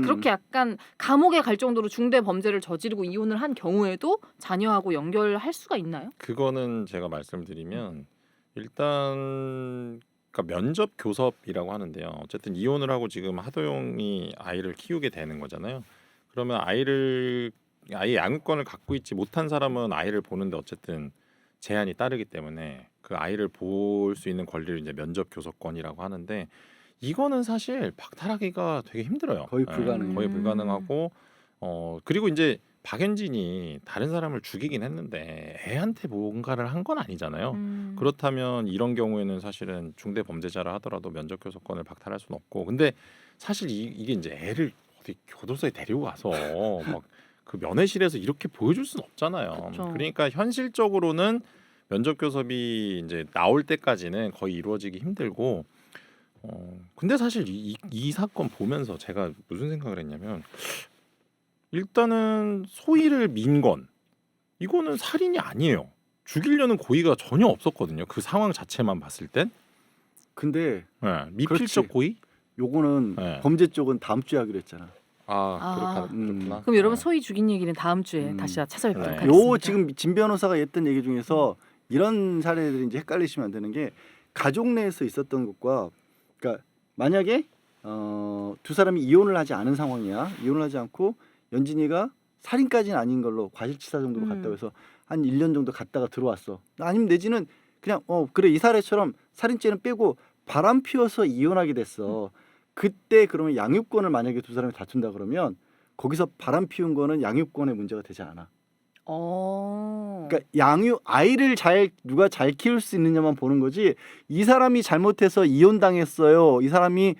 그렇게 약간 감옥에 갈 정도로 중대 범죄를 저지르고 이혼을 한 경우에도 자녀하고 연결할 수가 있나요? 그거는 제가 말씀드리면 일단 그러니까 면접 교섭이라고 하는데요. 어쨌든 이혼을 하고 지금 하도영이 아이를 키우게 되는 거잖아요. 그러면 아이의 양육권을 갖고 있지 못한 사람은 아이를 보는데 어쨌든 제한이 따르기 때문에 그 아이를 볼 수 있는 권리를 이제 면접 교섭권이라고 하는데 이거는 사실 박탈하기가 되게 힘들어요. 거의 불가능. 거의 불가능하고 그리고 이제 박연진이 다른 사람을 죽이긴 했는데 애한테 뭔가를 한 건 아니잖아요. 그렇다면 이런 경우에는 사실은 중대 범죄자라 하더라도 면접 교섭권을 박탈할 수는 없고 근데 사실 이게 이제 애를 어디 교도소에 데리고 가서 막 그 면회실에서 이렇게 보여줄 수는 없잖아요. 그쵸. 그러니까 현실적으로는 면접 교섭이 이제 나올 때까지는 거의 이루어지기 힘들고 근데 사실 이 사건 보면서 제가 무슨 생각을 했냐면 일단은 소희를 민 건 이거는 살인이 아니에요. 죽이려는 고의가 전혀 없었거든요. 그 상황 자체만 봤을 땐. 근데 네, 미필적 그렇지. 고의? 요거는 네. 범죄 쪽은 다음 주에 하기로 했잖아. 그렇구나. 그럼 여러분 소희 죽인 얘기는 다음 주에 다시 찾아뵙도록 네. 하겠습니다. 요 지금 진 변호사가 했던 얘기 중에서 이런 사례들이 이제 헷갈리시면 안 되는 게 가족 내에서 있었던 것과 그러니까 만약에 두 사람이 이혼을 하지 않은 상황이야. 이혼을 하지 않고 연진이가 살인까지는 아닌 걸로 과실치사 정도로 갔다고 해서 한 1년 정도 갔다가 들어왔어. 아니면 내지는 그냥 그래 이 사례처럼 살인죄는 빼고 바람 피워서 이혼하게 됐어. 그때 그러면 양육권을 만약에 두 사람이 다툰다 그러면 거기서 바람 피운 거는 양육권의 문제가 되지 않아. 그러니까 아이를 누가 잘 키울 수 있느냐만 보는 거지. 이 사람이 잘못해서 이혼당했어요. 이 사람이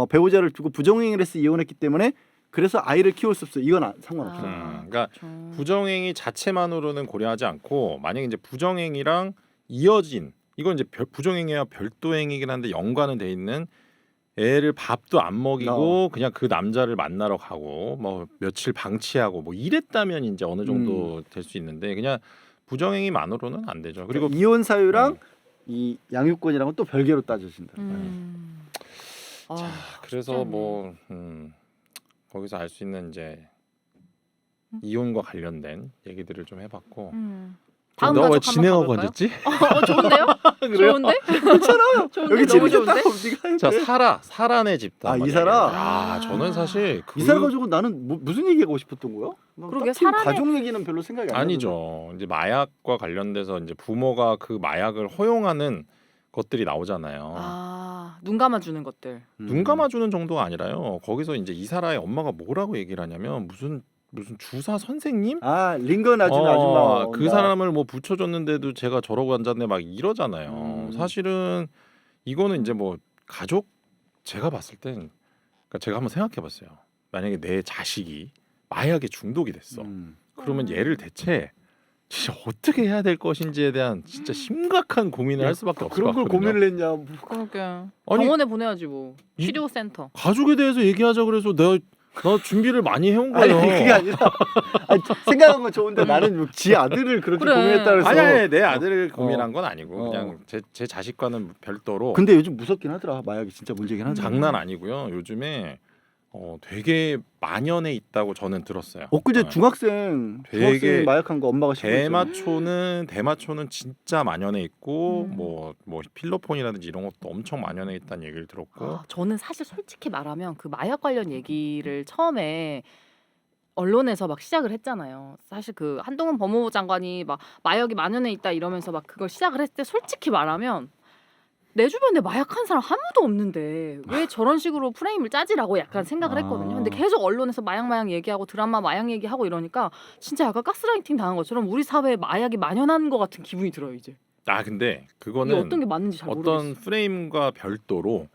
배우자를 두고 부정행위를 해서 이혼했기 때문에 그래서 아이를 키울 수 없어. 이건 상관없어. 그러니까 부정행위 자체만으로는 고려하지 않고 만약에 이제 부정행위랑 이어진 이건 이제 부정행위와 별도 행위긴 한데 연관은 돼 있는 애를 밥도 안 먹이고 그냥 그 남자를 만나러 가고 뭐 며칠 방치하고 뭐 이랬다면 이제 어느 정도 될 수 있는데 그냥 부정행위만으로는 안 되죠. 그리고 그러니까 이혼 사유랑 이 양육권이랑은 또 별개로 따져진다. 자, 그래서 뭐 거기서 알 수 있는 이제 이혼과 관련된 얘기들을 좀 해봤고. 다음 너 왜 가족 진행하고 한번 앉았지? 좋은데요? 좋은데? 괜찮아요. 좋은데? 여기 너무 재밌겠다. 좋은데? 네가 사라네 집단. 이사라. 저는 사실 이사라 가지고 나는 무슨 얘기하고 싶었던 거야? 그러게, 딱히 가족 얘기는 별로 생각이 안 나요. 아니죠. 이제 마약과 관련돼서 이제 부모가 그 마약을 허용하는 것들이 나오잖아요. 눈 감아주는 것들. 눈 감아주는 정도가 아니라요. 거기서 이제 이사라의 엄마가 뭐라고 얘기를 하냐면 무슨 주사 선생님? 링건 아줌마 그 사람을 뭐 붙여줬는데도 제가 저러고 앉았네 막 이러잖아요. 사실은 이거는 이제 뭐 가족 제가 봤을 땐 그러니까 제가 한번 생각해봤어요. 만약에 내 자식이 마약에 중독이 됐어. 그러면 얘를 대체 진짜 어떻게 해야 될 것인지에 대한 진짜 심각한 고민을 할 수밖에 없을 것 그런 걸 같거든요. 고민을 했냐? 그러게. 아니, 병원에 보내야지 뭐. 치료센터. 가족에 대해서 얘기하자 그래서 나 준비를 많이 해온 거예요. 아니 그게 아니라 생각한 건 좋은데 나는 지 아들을 그렇게 그래. 고민했다 그래서 아니 내 아들을 고민한 건 아니고 그냥 제 자식과는 별도로. 근데 요즘 무섭긴 하더라. 마약이 진짜 문제긴 하더라. 장난 아니고요. 요즘에 되게 만연해 있다고 저는 들었어요. 엊그제 중학생 마약한 거 엄마가 대마초는 진짜 만연해 있고 뭐 필로폰이라든지 이런 것도 엄청 만연해 있다는 얘기를 들었고. 저는 사실 솔직히 말하면 그 마약 관련 얘기를 처음에 언론에서 막 시작을 했잖아요. 사실 그 한동훈 법무부 장관이 막 마약이 만연해 있다 이러면서 막 그걸 시작을 했을 때 솔직히 말하면 내 주변에 마약한 사람 아무도 없는데 왜 저런 식으로 프레임을 짜지라고 약간 생각을 했거든요. 근데 계속 언론에서 마약 얘기하고 드라마 마약 얘기하고 이러니까 진짜 약간 가스라이팅 당한 것처럼 우리 사회에 마약이 만연한 것 같은 기분이 들어요 이제. 근데 이게 그거는 어떤 게 맞는지 잘 모르겠어요. 어떤 프레임과 별도로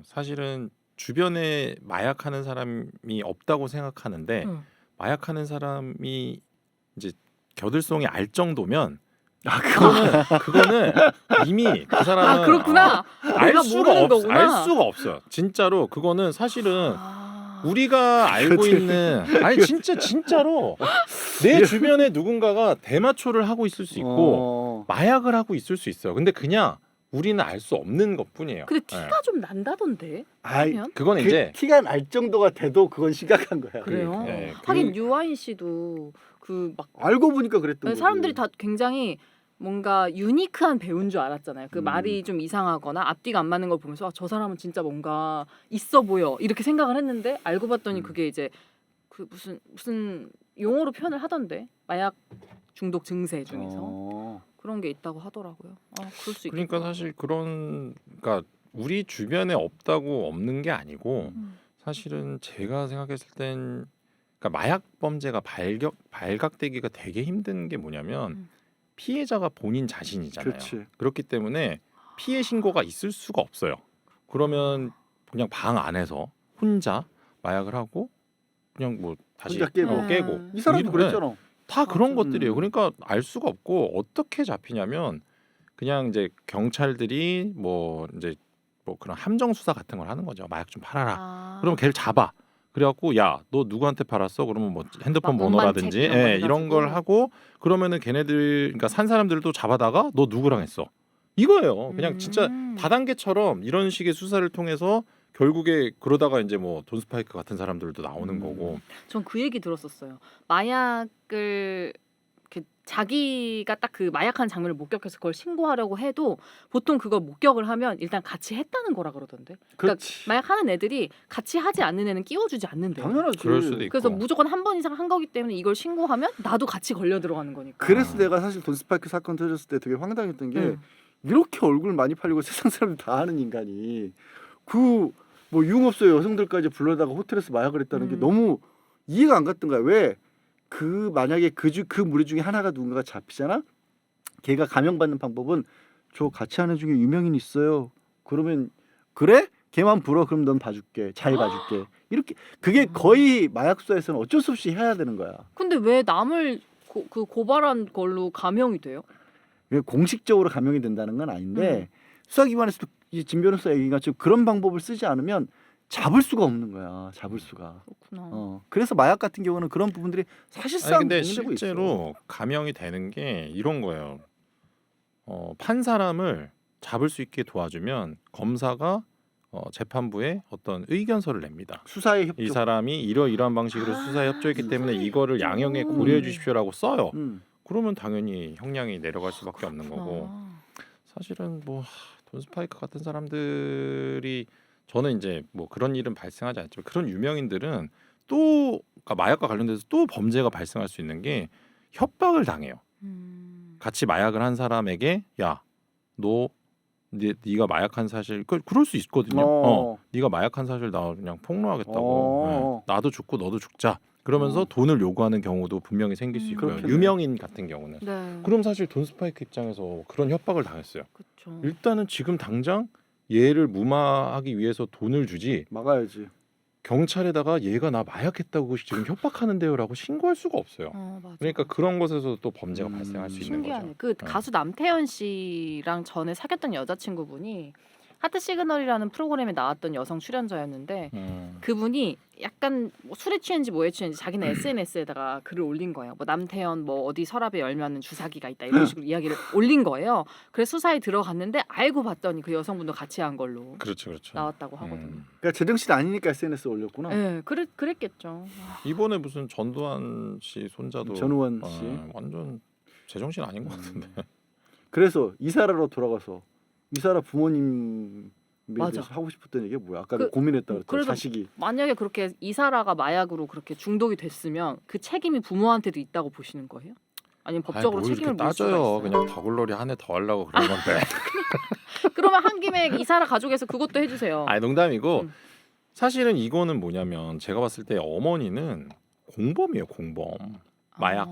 사실은 주변에 마약하는 사람이 없다고 생각하는데 마약하는 사람이 이제 겨들송이 알 정도면 그거는 이미 그 사람은 그렇구나. 알 수가 거구나. 없어요. 진짜로 그거는 사실은 우리가 알고 있는 진짜로 내 주변에 누군가가 대마초를 하고 있을 수 있고 마약을 하고 있을 수 있어요. 근데 그냥 우리는 알 수 없는 것뿐이에요. 근데 티가 좀 난다던데. 그건 이제 티가 날 정도가 돼도 그건 심각한 거야. 그래요. 하긴 유아인 씨도 그 막 알고 보니까 그랬던 거지. 사람들이 다 굉장히 뭔가 유니크한 배우인 줄 알았잖아요. 그 말이 좀 이상하거나 앞뒤가 안 맞는 걸 보면서 저 사람은 진짜 뭔가 있어 보여 이렇게 생각을 했는데 알고 봤더니 그게 이제 그 무슨 용어로 표현을 하던데 마약 중독 증세 중에서 그런 게 있다고 하더라고요. 그럴 수 있겠다. 그러니까 사실 그러니까 우리 주변에 없다고 없는 게 아니고 사실은 제가 생각했을 땐 그러니까 마약 범죄가 발각되기가 되게 힘든 게 뭐냐면 피해자가 본인 자신이잖아요. 그렇지. 그렇기 때문에 피해 신고가 있을 수가 없어요. 그러면 그냥 방 안에서 혼자 마약을 하고 그냥 뭐 다시 깨고 이 사람도 그랬잖아. 다 그런 것들이에요. 그러니까 알 수가 없고 어떻게 잡히냐면 그냥 이제 경찰들이 뭐 그런 함정 수사 같은 걸 하는 거죠. 마약 좀 팔아라. 그러면 걔를 잡아. 그래갖고 야 너 누구한테 팔았어? 그러면 뭐 핸드폰 막 번호라든지 운반책 이런 거 이런 걸 해가지고. 하고 그러면은 걔네들 그러니까 산 사람들도 잡아다가 너 누구랑 했어? 이거예요. 그냥 진짜 다단계처럼 이런 식의 수사를 통해서 결국에 그러다가 이제 뭐 돈 스파이크 같은 사람들도 나오는 거고. 전 그 얘기 들었었어요. 마약을 이렇게 자기가 딱 그 마약하는 장면을 목격해서 그걸 신고하려고 해도 보통 그걸 목격을 하면 일단 같이 했다는 거라 그러던데. 그러니까 그렇지. 마약하는 애들이 같이 하지 않는 애는 끼워주지 않는데요. 당연하지. 그럴 수도 있고. 그래서 무조건 한 번 이상 한 거기 때문에 이걸 신고하면 나도 같이 걸려 들어가는 거니까. 그래서 내가 사실 돈 스파이크 사건 터졌을 때 되게 황당했던 게 음. 이렇게 얼굴 많이 팔리고 세상 사람들 다 아는 인간이 그 뭐 유흥업소 여성들까지 불러다가 호텔에서 마약을 했다는 게 너무 이해가 안 갔던 거야. 왜? 그 만약에 그 무리 중에 하나가 누군가가 잡히잖아. 걔가 감형받는 방법은 저 같이 하는 중에 유명인 있어요. 그러면 그래? 걔만 불어. 그럼 넌 봐줄게. 잘 봐줄게. 이렇게 그게 거의 마약수사에서는 어쩔 수 없이 해야 되는 거야. 근데 왜 남을 그 고발한 걸로 감형이 돼요? 공식적으로 감형이 된다는 건 아닌데 수사기관에서도 이 진 변호사 얘기가 좀 그런 방법을 쓰지 않으면 잡을 수가 없는 거야. 잡을 수가. 그렇구나. 그래서 마약 같은 경우는 그런 부분들이 사실상 아니 근데 공개되고 실제로 있어. 감형이 되는 게 이런 거예요. 판 사람을 잡을 수 있게 도와주면 검사가 재판부에 어떤 의견서를 냅니다. 수사에 협조. 이 사람이 이러이러한 방식으로 수사에 협조했기 때문에 수사에 이거를 협조. 양형에 고려해 주십시오라고 써요. 음. 그러면 당연히 형량이 내려갈 수밖에 없는 거고. 사실은 뭐 돈 스파이크 같은 사람들이 저는 이제 뭐 그런 일은 발생하지 않지만 그런 유명인들은 또 그러니까 마약과 관련돼서 또 범죄가 발생할 수 있는 게 협박을 당해요. 같이 마약을 한 사람에게 야, 네가 마약한 사실 그럴 수 있거든요. 네가 마약한 사실 나 그냥 폭로하겠다고. 나도 죽고 너도 죽자. 그러면서 돈을 요구하는 경우도 분명히 생길 수 있고요. 그렇겠네. 유명인 같은 경우는. 네. 그럼 사실 돈 스파이크 입장에서 그런 협박을 당했어요. 그렇죠. 일단은 지금 당장 얘를 무마하기 위해서 돈을 주지 막아야지. 경찰에다가 얘가 나 마약했다고 지금 협박하는데요라고 신고할 수가 없어요. 맞아. 그러니까 그런 것에서 또 범죄가 발생할 수 있는 신기하네. 거죠. 그 가수 남태현 씨랑 전에 사귀었던 여자친구분이 하트 시그널이라는 프로그램에 나왔던 여성 출연자였는데 그분이 약간 뭐 술에 취했는지 뭐에 취했는지 자기는 SNS에다가 글을 올린 거예요. 뭐 남태현 뭐 어디 서랍에 열면 주사기가 있다 이런 식으로 이야기를 올린 거예요. 그래서 수사에 들어갔는데 알고 봤더니 그 여성분도 같이 한 걸로 그렇죠. 나왔다고 하거든요. 그러니까 제정신 아니니까 SNS 에 올렸구나. 네, 그랬겠죠. 이번에 무슨 전두환 씨 손자도 전우원 씨. 완전 제정신 아닌 것 같은데. 그래서 이사라로 돌아가서 이사라 부모님 맞아. 대해서 하고 싶었던 얘기가 뭐야? 아까 그- 고민했다 그랬잖아. 그래도 자식이. 만약에 그렇게 이사라가 마약으로 그렇게 중독이 됐으면 그 책임이 부모한테도 있다고 보시는 거예요? 아니면 법적으로 뭘 책임을 이렇게 물 수가 따져요. 있어요? 그냥 더글로리 한 해 더 하려고 그런 건데. 그러면 한 김에 이사라 가족에서 그것도 해주세요. 아니 농담이고 음. 사실은 이거는 뭐냐면 제가 봤을 때 어머니는 공범이에요. 공범. 마약.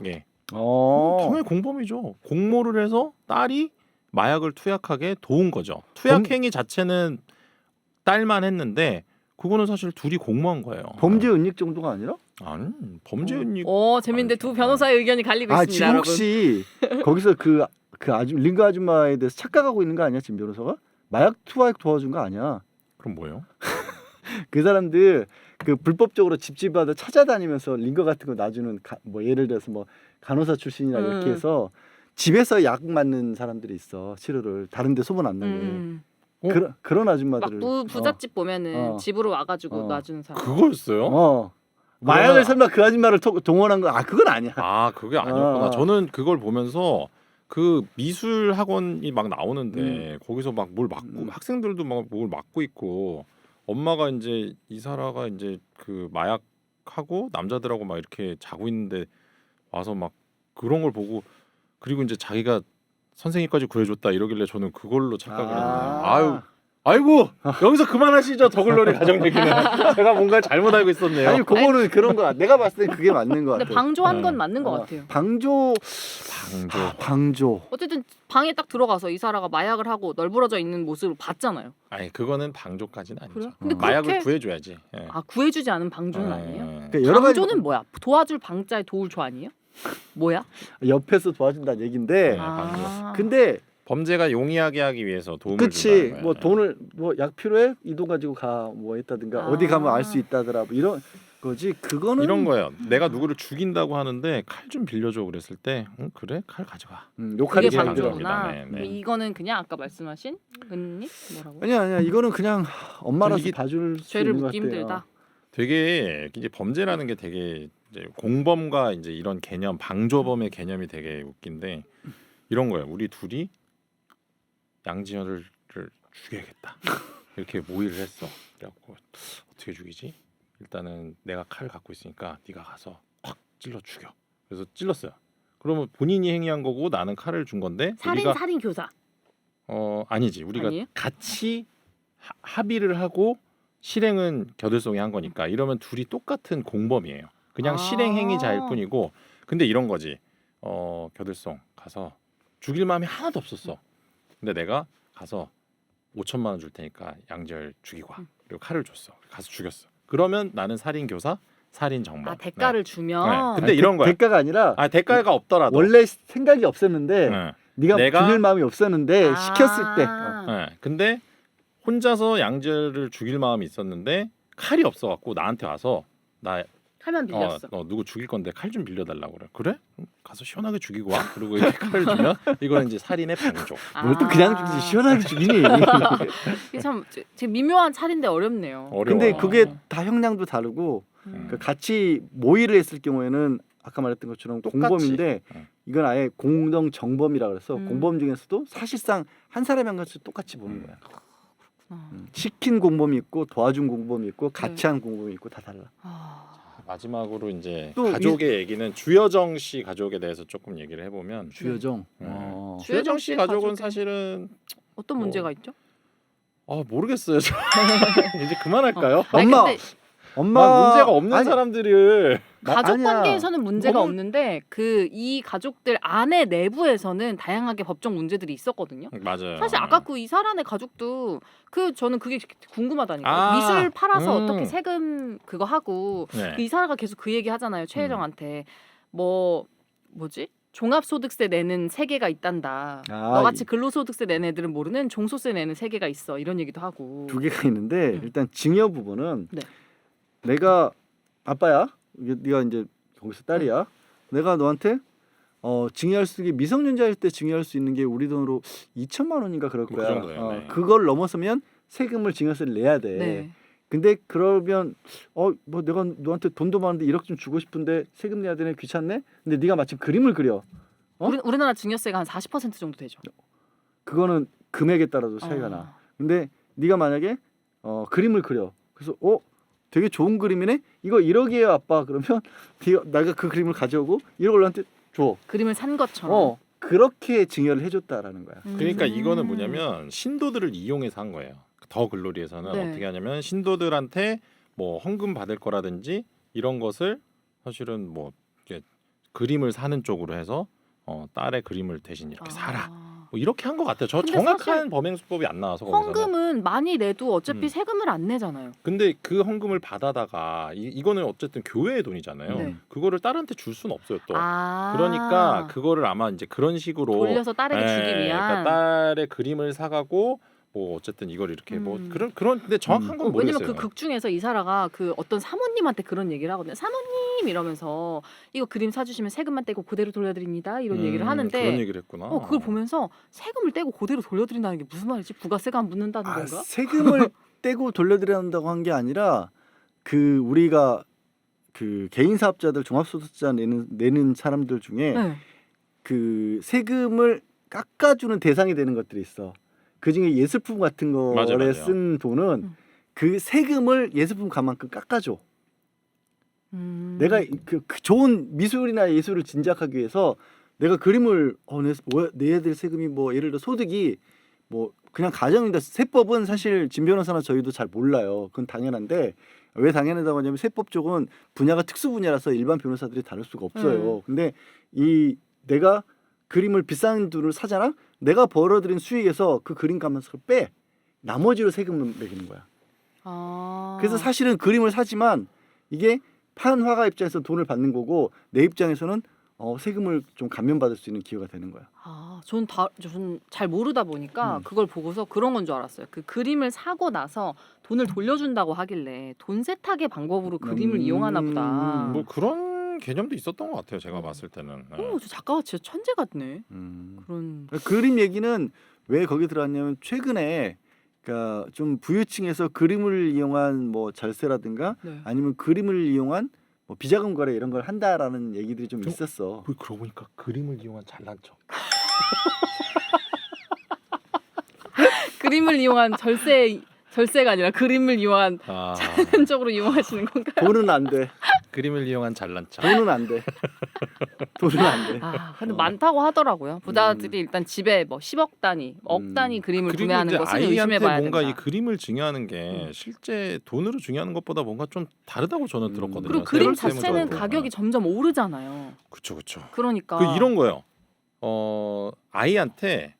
예. 당연히 공범이죠. 공모를 해서 딸이 마약을 투약하게 도운 거죠. 투약 행위 자체는 딸만 했는데 그거는 사실 둘이 공모한 거예요. 범죄 은닉 정도가 아니라? 아니 범죄 은닉. 재밌는데 아니죠. 두 변호사의 의견이 갈리고 있습니다. 지금 여러분. 혹시 거기서 그 링거 아줌마에 대해서 착각하고 있는 거 아니야, 진 변호사가? 마약 투약 도와준 거 아니야. 그럼 뭐예요? 그 사람들 그 불법적으로 집집마다 찾아다니면서 링거 같은 거 놔주는 뭐 예를 들어서 뭐 간호사 출신이나 이렇게 해서 집에서 약 맞는 사람들이 있어. 치료를 다른데 소문 안 나게. 그런 막 아줌마들을 부잣집 보면은 집으로 와가지고 놔주는 사람. 그거였어요? 마약을 설마 그 아줌마를 동원한 거? 그건 아니야. 아 그게 아니었구나. 저는 그걸 보면서 그 미술 학원이 막 나오는데 거기서 막 뭘 막고 학생들도 막 뭘 막고 있고 엄마가 이제 이사라가 이제 그 마약하고 남자들하고 막 이렇게 자고 있는데 와서 막 그런 걸 보고 그리고 이제 자기가 선생님까지 구해줬다 이러길래 저는 그걸로 착각을 했네요. 아이고 여기서 그만하시죠. 더글로리 가정 얘기는. 제가 뭔가 잘못 알고 있었네요. 아니 그거는 그런 거야. 내가 봤을 때 그게 맞는 거 같아. 근데 방조한 건 맞는 것 같아요. 방조. 어쨌든 방에 딱 들어가서 이사라가 마약을 하고 널브러져 있는 모습을 봤잖아요. 아니 그거는 방조까지는 아니죠. 그래요? 근데 마약을 그렇게- 구해줘야지. 예. 구해주지 않은 방조는 아니에요? 그러니까 여러 가지 방조는 뭐야? 도와줄 방자에 도울 조 아니에요? 뭐야? 옆에서 도와준다는 얘긴데. 방조. 근데 범죄가 용이하게 하기 위해서 도움을 그치. 준다는 거야. 뭐 돈을 뭐 약 필요해? 이 돈 가지고 가 뭐 했다든가 어디 가면 알 수 있다더라 뭐 이런 거지. 그거는 이런 거예요. 내가 누구를 죽인다고 하는데 칼 좀 빌려줘 그랬을 때 그래 칼 가져가. 욕하기 그게 잘 들어. 방조구나. 네, 네. 이거는 그냥 아까 말씀하신 은님 뭐라고? 아니야 이거는 그냥 엄마라서 이게 봐줄 수 죄를 있는 것 묻기 같아요. 힘들다. 되게 이제 범죄라는 게 되게 이제 공범과 이제 이런 개념 방조범의 개념이 되게 웃긴데 이런 거예요. 우리 둘이 양지현을 죽여야겠다. 이렇게 모의를 했어. 그래갖고 어떻게 죽이지? 일단은 내가 칼을 갖고 있으니까 네가 가서 확 찔러 죽여. 그래서 찔렀어요. 그러면 본인이 행위한 거고 나는 칼을 준 건데 우리가 살인 교사. 아니지. 우리가 아니에요? 같이 합의를 하고 실행은 겨들송이 한 거니까 이러면 둘이 똑같은 공범이에요. 그냥 실행 행위자일 뿐이고 근데 이런 거지. 겨들송 가서 죽일 마음이 하나도 없었어. 근데 내가 가서 5천만 원 줄 테니까 양지열 죽이고 와. 그리고 칼을 줬어. 가서 죽였어. 그러면 나는 살인 교사, 살인 정범. 대가를 네. 주면. 근데 이런 거야. 대가가 아니라 대가가 없더라도 원래 생각이 없었는데 네. 네가 내가- 죽일 마음이 없었는데 시켰을 때 네. 근데 혼자서 양지열을 죽일 마음이 있었는데 칼이 없어갖고 나한테 와서 나 칼만 빌렸어. 누구 죽일 건데 칼 좀 빌려달라고 그래. 그래? 가서 시원하게 죽이고 와. 그리고 이렇게 칼을 주면 이거는 이제 살인의 방조. 뭘 또 그냥 죽이지 시원하게 죽이니. 이게 참 되게 미묘한 차인데 어렵네요. 어려워. 근데 그게 다 형량도 다르고 음. 그 같이 모의를 했을 경우에는 아까 말했던 것처럼 똑같이. 공범인데 응. 이건 아예 공동 정범이라 그래서 음. 공범 중에서도 사실상 한 사람이 한 것을 똑같이 보는 거야. 아. 시킨 공범이 있고 도와준 공범이 있고 같이 네. 한 공범이 있고 다 달라. 마지막으로 이제 또 가족의 얘기는 주여정 씨 가족에 대해서 조금 얘기를 해보면 주여정. 네. 주여정 주여정 씨 씨 가족은 가족의- 사실은 어떤 문제가 있죠? 모르겠어요. 저. 이제 그만할까요? 아니, 엄마 근데 막 문제가 없는 아니, 사람들을 가족 아니야. 관계에서는 문제가 너무- 없는데 이 가족들 안에 내부에서는 다양하게 법적 문제들이 있었거든요. 맞아요. 사실 아까 그 이사란의 가족도 저는 그게 궁금하다니까. 아, 미술 팔아서 음. 어떻게 세금 그거 하고 네. 그 이사라가 계속 그 얘기 하잖아요. 최혜정한테 뭐지? 종합소득세 내는 세계가 있단다. 너같이 근로소득세 내는 애들은 모르는 종소세 내는 세계가 있어. 이런 얘기도 하고. 두 개가 있는데 일단 증여 부분은 네. 내가 아빠야. 네가 이제 거기서 딸이야. 내가 너한테 증여할 수 있는 게 미성년자일 때 증여할 수 있는 게 우리 돈으로 2천만 원인가 그럴 그 거야. 정도예요, 네. 그걸 넘어서면 세금을 증여세를 내야 돼. 네. 근데 그러면 뭐 내가 너한테 돈도 많은데 1억 좀 주고 싶은데 세금 내야 되네 귀찮네. 근데 네가 마침 그림을 그려. 우리나라 증여세가 한 40% 정도 되죠. 그거는 금액에 따라도 차이가 나. 근데 네가 만약에 그림을 그려. 그래서 되게 좋은 그림이네. 이거 1억이에요, 아빠. 그러면 내가 그 그림을 가져오고 1억을 너한테 줘. 그림을 산 것처럼. 그렇게 증여를 해줬다라는 거야. 그러니까 이거는 뭐냐면 신도들을 이용해서 한 거예요. 더 글로리에서는 네. 어떻게 하냐면 신도들한테 뭐 헌금 받을 거라든지 이런 것을 사실은 뭐 이렇게 그림을 사는 쪽으로 해서 딸의 그림을 대신 이렇게 사라. 뭐 이렇게 한 것 같아요. 저 근데 정확한 사실 범행 수법이 안 나와서 거기서는. 헌금은 많이 내도 어차피 음. 세금을 안 내잖아요. 근데 그 헌금을 받아다가 이거는 어쨌든 교회의 돈이잖아요. 네. 그거를 딸한테 줄 수는 없어요 또. 아. 그러니까 그거를 아마 이제 그런 식으로 돌려서 딸에게 주기 위한. 그러니까 딸의 그림을 사가고 뭐 어쨌든 이걸 이렇게 뭐 그런 근데 정확한 건 모르겠어요. 왜냐면 그 극 중에서 이사라가 그 어떤 사모님한테 그런 얘기를 하거든요. 사모님 이러면서 이거 그림 사주시면 세금만 떼고 그대로 돌려드립니다. 이런 얘기를 하는데 그런 얘기를 했구나. 그걸 보면서 세금을 떼고 그대로 돌려드린다는 게 무슨 말이지? 부가세가 안 붙는다는 건가? 세금을 떼고 돌려드린다고 한 게 아니라 그 우리가 그 개인 사업자들 종합소득세 내는 사람들 중에 네. 그 세금을 깎아주는 대상이 되는 것들이 있어. 그 중에 예술품 같은 거에 맞아요. 쓴 돈은 그 세금을 예술품 값만큼 깎아줘. 내가 그 좋은 미술이나 예술을 진작하기 위해서 내가 그림을 내야 될 세금이 뭐 예를 들어 소득이 뭐 그냥 가정입니다. 세법은 사실 진 변호사나 저희도 잘 몰라요. 그건 당연한데 왜 당연하다고 하냐면 세법 쪽은 분야가 특수 분야라서 일반 변호사들이 다룰 수가 없어요. 근데 내가 그림을 비싼 돈을 사잖아. 내가 벌어들인 수익에서 그 그림 값만큼을 빼. 나머지로 세금을 매기는 거야. 그래서 사실은 그림을 사지만 이게 판 화가 입장에서 돈을 받는 거고 내 입장에서는 세금을 좀 감면받을 수 있는 기회가 되는 거야. 전 잘 모르다 보니까 그걸 보고서 그런 건 줄 알았어요. 그 그림을 사고 나서 돈을 돌려준다고 하길래 돈 세탁의 방법으로 그림을 이용하나 보다. 뭐 그런 개념도 있었던 것 같아요. 제가 봤을 때는. 네. 저 작가가 진짜 천재 같네. 그런 그림 얘기는 왜 거기 들어왔냐면 최근에 그러니까 좀 부유층에서 그림을 이용한 뭐 절세라든가 네. 아니면 그림을 이용한 뭐 비자금 거래 이런 걸 한다라는 얘기들이 좀 있었어. 그러고 보니까 그림을 이용한 잘난 척. 그림을 이용한 절세가 아니라 그림을 이용한 자연적으로 이용하시는 건가요? 돈은 안 돼. 그림을 이용한 잘난 척. 돈은 안 돼. 돈은 안 돼. 근데 많다고 하더라고요. 부자들이 일단 집에 뭐 10억 단위, 억 단위 그림을 그리고 구매하는 이제 것은 아이한테 의심해봐야 뭔가 된다. 이 그림을 증여하는 게 실제 돈으로 증여하는 것보다 뭔가 좀 다르다고 저는 들었거든요. 그리고 그림 세무 자체는 세무적으로. 가격이 점점 오르잖아요. 그렇죠. 그러니까 이런 거요. 아이한테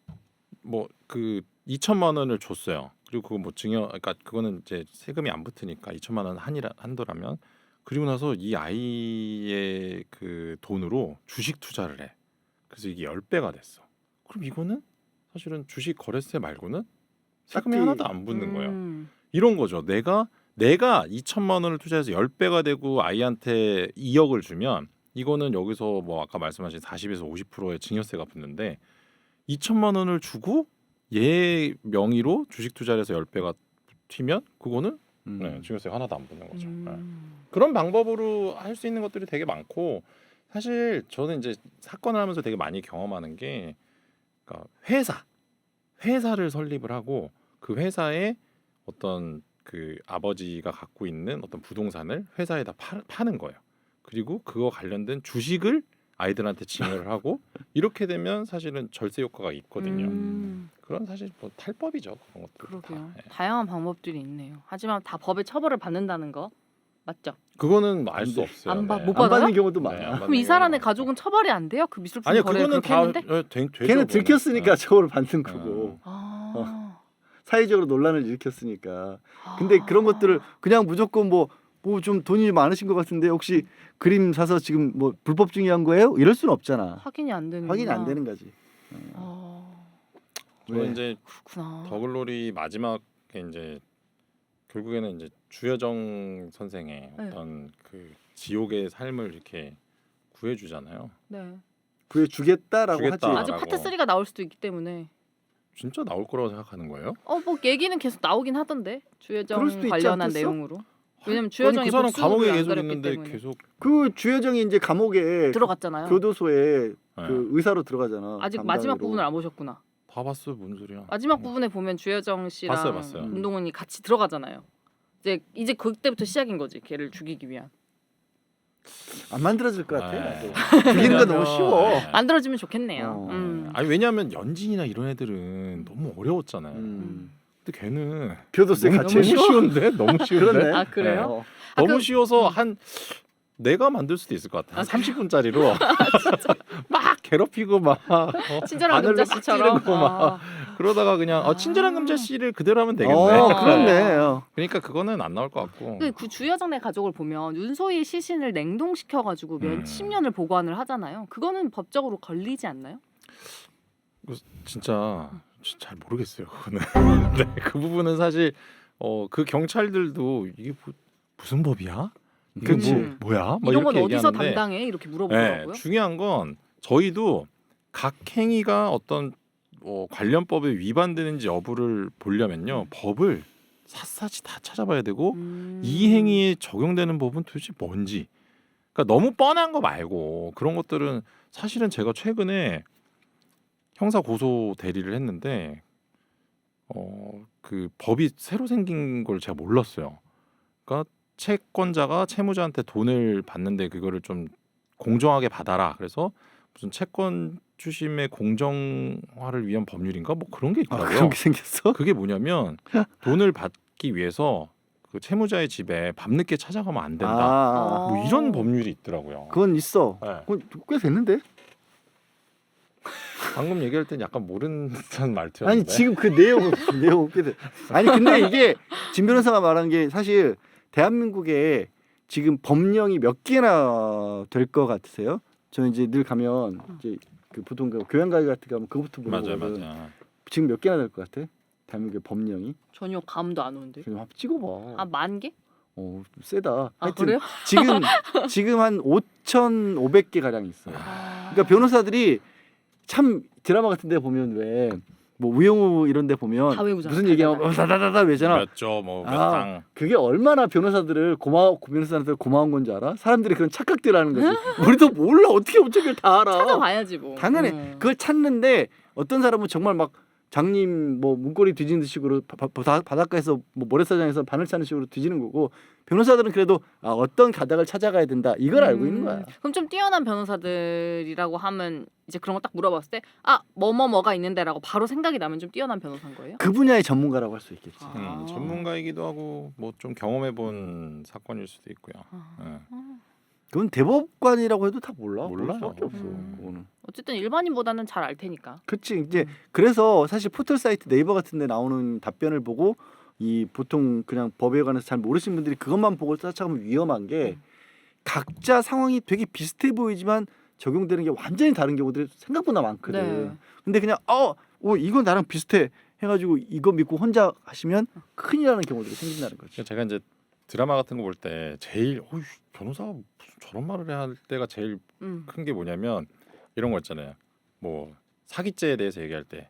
뭐 그 2천만 원을 줬어요. 그리고 그거 뭐 그러니까 그거는 이제 세금이 안 붙으니까 2천만 원 한도라면 그리고 나서 이 아이의 그 돈으로 주식 투자를 해. 그래서 이게 10배가 됐어. 그럼 이거는 사실은 주식 거래세 말고는 세금이 하나도 안 붙는 거예요. 이런 거죠. 내가 2천만 원을 투자해서 10배가 되고 아이한테 2억을 주면 이거는 여기서 뭐 아까 말씀하신 40에서 50%의 증여세가 붙는데 2천만 원을 주고 얘 명의로 주식 투자를 해서 10배가 튀면 그거는 증여세가 하나도 안 붙는 거죠. 네. 그런 방법으로 할 수 있는 것들이 되게 많고 사실 저는 이제 사건을 하면서 되게 많이 경험하는 게 그러니까 회사를 설립을 하고 그 회사에 어떤 그 아버지가 갖고 있는 어떤 부동산을 회사에다 파는 거예요. 그리고 그거 관련된 주식을 아이들한테 증여를 하고 이렇게 되면 사실은 절세 효과가 있거든요. 그런 사실 뭐 탈법이죠. 그런 것들. 그러게요. 다양한 방법들이 있네요. 하지만 다 법의 처벌을 받는다는 거 맞죠? 그거는 알 수 없어요. 못 안 받아요? 받는 경우도 네, 많아. 안 받는 그럼 이 경우가 사람의 많죠. 가족은 처벌이 안 돼요? 그 미술품 아니요, 거래를 그거는 그렇게 다 했는데? 되죠. 걔는 들켰으니까 네. 처벌을 받는 거고 사회적으로 논란을 일으켰으니까. 근데 그런 것들을 그냥 무조건 뭐 좀 돈이 많으신 것 같은데 혹시 그림 사서 지금 뭐 불법 증여한 거예요? 이럴 수는 없잖아. 확인이 안 되는 확인이 안 되는 거지. 저는 이제 그렇구나. 더글로리 마지막에 이제 결국에는 이제 주여정 선생의 네. 어떤 그 지옥의 삶을 이렇게 구해주잖아요. 네. 구해주겠다라고 주겠다. 하지. 아직 라고. 파트 3가 나올 수도 있기 때문에. 진짜 나올 거라고 생각하는 거예요? 뭐 얘기는 계속 나오긴 하던데 주여정 그럴 수도 있지 관련한 않겠어? 내용으로. 왜냐면 아니, 주여정이 그 사람 복수를 감옥에 안 계속 가렸기 있는데 때문에. 계속 그 주여정이 이제 감옥에 들어갔잖아요. 교도소에 네. 그 의사로 들어가잖아. 아직 담당으로. 마지막 부분을 안 보셨구나. 다 봤어요. 뭔 소리야? 마지막 부분에 보면 주여정 씨랑 봤어요. 김동훈이 같이 들어가잖아요. 이제 그때부터 시작인 거지. 걔를 죽이기 위한. 안 만들어질 것 같아. 네. 나도. 죽이는 거 너무 쉬워. 네. 만들어지면 좋겠네요. 아니 왜냐하면 연진이나 이런 애들은 너무 어려웠잖아요. 근데 걔는 교도소에 너무, 같이 너무 쉬운데 너무 쉬운데 그렇네. 아 그래요? 어. 너무 쉬워서 한 내가 만들 수도 있을 것 같아. 한 30분짜리로 막 괴롭히고 막 친절한 바늘로 금자 씨처럼. 찌르고 막 그러다가 그냥 친절한 금자 씨를 그대로 하면 되겠네. 그렇네. 그러니까 그거는 안 나올 것 같고. 그 주여정네 가족을 보면 윤소희 시신을 냉동시켜가지고 몇십 년을 보관을 하잖아요. 그거는 법적으로 걸리지 않나요? 진짜 잘 모르겠어요. 그거는. 네, 그 부분은 사실 그 경찰들도 이게 무슨 법이야? 이게 그치. 뭐야? 막 이런 건 이렇게 어디서 얘기하는데 담당해? 이렇게 물어보더라고요. 네, 중요한 건 저희도 각 행위가 어떤 관련법에 위반되는지 여부를 보려면요 법을 샅샅이 다 찾아봐야 되고 이 행위에 적용되는 법은 도대체 뭔지. 그러니까 너무 뻔한 거 말고 그런 것들은 사실은 제가 최근에 형사 고소 대리를 했는데 그 법이 새로 생긴 걸 제가 몰랐어요. 그러니까 채권자가 채무자한테 돈을 받는데 그거를 좀 공정하게 받아라. 그래서 무슨 채권 추심의 공정화를 위한 법률인가 뭐 그런 게 있더라고요. 그렇게 생겼어? 그게 뭐냐면 돈을 받기 위해서 그 채무자의 집에 밤늦게 찾아가면 안 된다. 뭐 이런 법률이 있더라고요. 그건 있어. 네. 그건 꽤 됐는데? 방금 얘기할 땐 약간 모르는 듯한 말투였는데. 아니 지금 그 내용 꽤 돼. 아니 근데 이게 진 변호사가 말한 게 사실 대한민국에 지금 법령이 몇 개나 될 것 같으세요? 저 이제 늘 가면 이제 그 보통 그 교양 가게 같은 거 가면 그거부터 물어보거든. 맞아. 지금 몇 개나 될 것 같아? 대한민국의 법령이? 전혀 감도 안 오는데. 그냥 한번 찍어봐. 아, 10,000개? 세다. 아, 하여튼 그래요? 지금 한 5,500개 가량 있어요. 그러니까 변호사들이 참 드라마 같은 데 보면 왜 뭐 우영우 이런 데 보면 다 외우잖아. 무슨 얘기하면 다다다다 외잖아. 몇조 뭐몇당 그게 얼마나 변호사들을 변호사한테 고마운 건지 알아? 사람들이 그런 착각들 하는 거지. 우리도 몰라. 어떻게 어떻게 다 알아. 찾아봐야지 뭐. 당연히 그걸 찾는데 어떤 사람은 정말 막 장님 뭐 문고리 뒤지는 식으로 바닷가에서 뭐 모래사장에서 바늘 차는 식으로 뒤지는 거고 변호사들은 그래도 어떤 가닥을 찾아가야 된다 이걸 알고 있는 거야. 그럼 좀 뛰어난 변호사들이라고 하면 이제 그런 거 딱 물어봤을 때 뭐가 있는데라고 바로 생각이 나면 좀 뛰어난 변호사인 거예요? 그 분야의 전문가라고 할 수 있겠지. 전문가이기도 하고 뭐 좀 경험해본 사건일 수도 있고요. 그건 대법관이라고 해도 다 몰라. 몰라요. 수밖에 없어. 그거는. 어쨌든 일반인보다는 잘 알 테니까. 그렇지. 이제 그래서 사실 포털 사이트 네이버 같은 데 나오는 답변을 보고 이 보통 그냥 법에 관해서 잘 모르시는 분들이 그것만 보고 따라가면 위험한 게 각자 상황이 되게 비슷해 보이지만 적용되는 게 완전히 다른 경우들이 생각보다 많거든. 네. 근데 그냥 이건 나랑 비슷해 해가지고 이거 믿고 혼자 하시면 큰일 나는 경우들이 생긴다는 거지. 제가 이제 드라마 같은 거 볼 때 제일 변호사가 무슨 저런 말을 해야 할 때가 제일 큰 게 뭐냐면 이런 거 있잖아요. 뭐 사기죄에 대해서 얘기할 때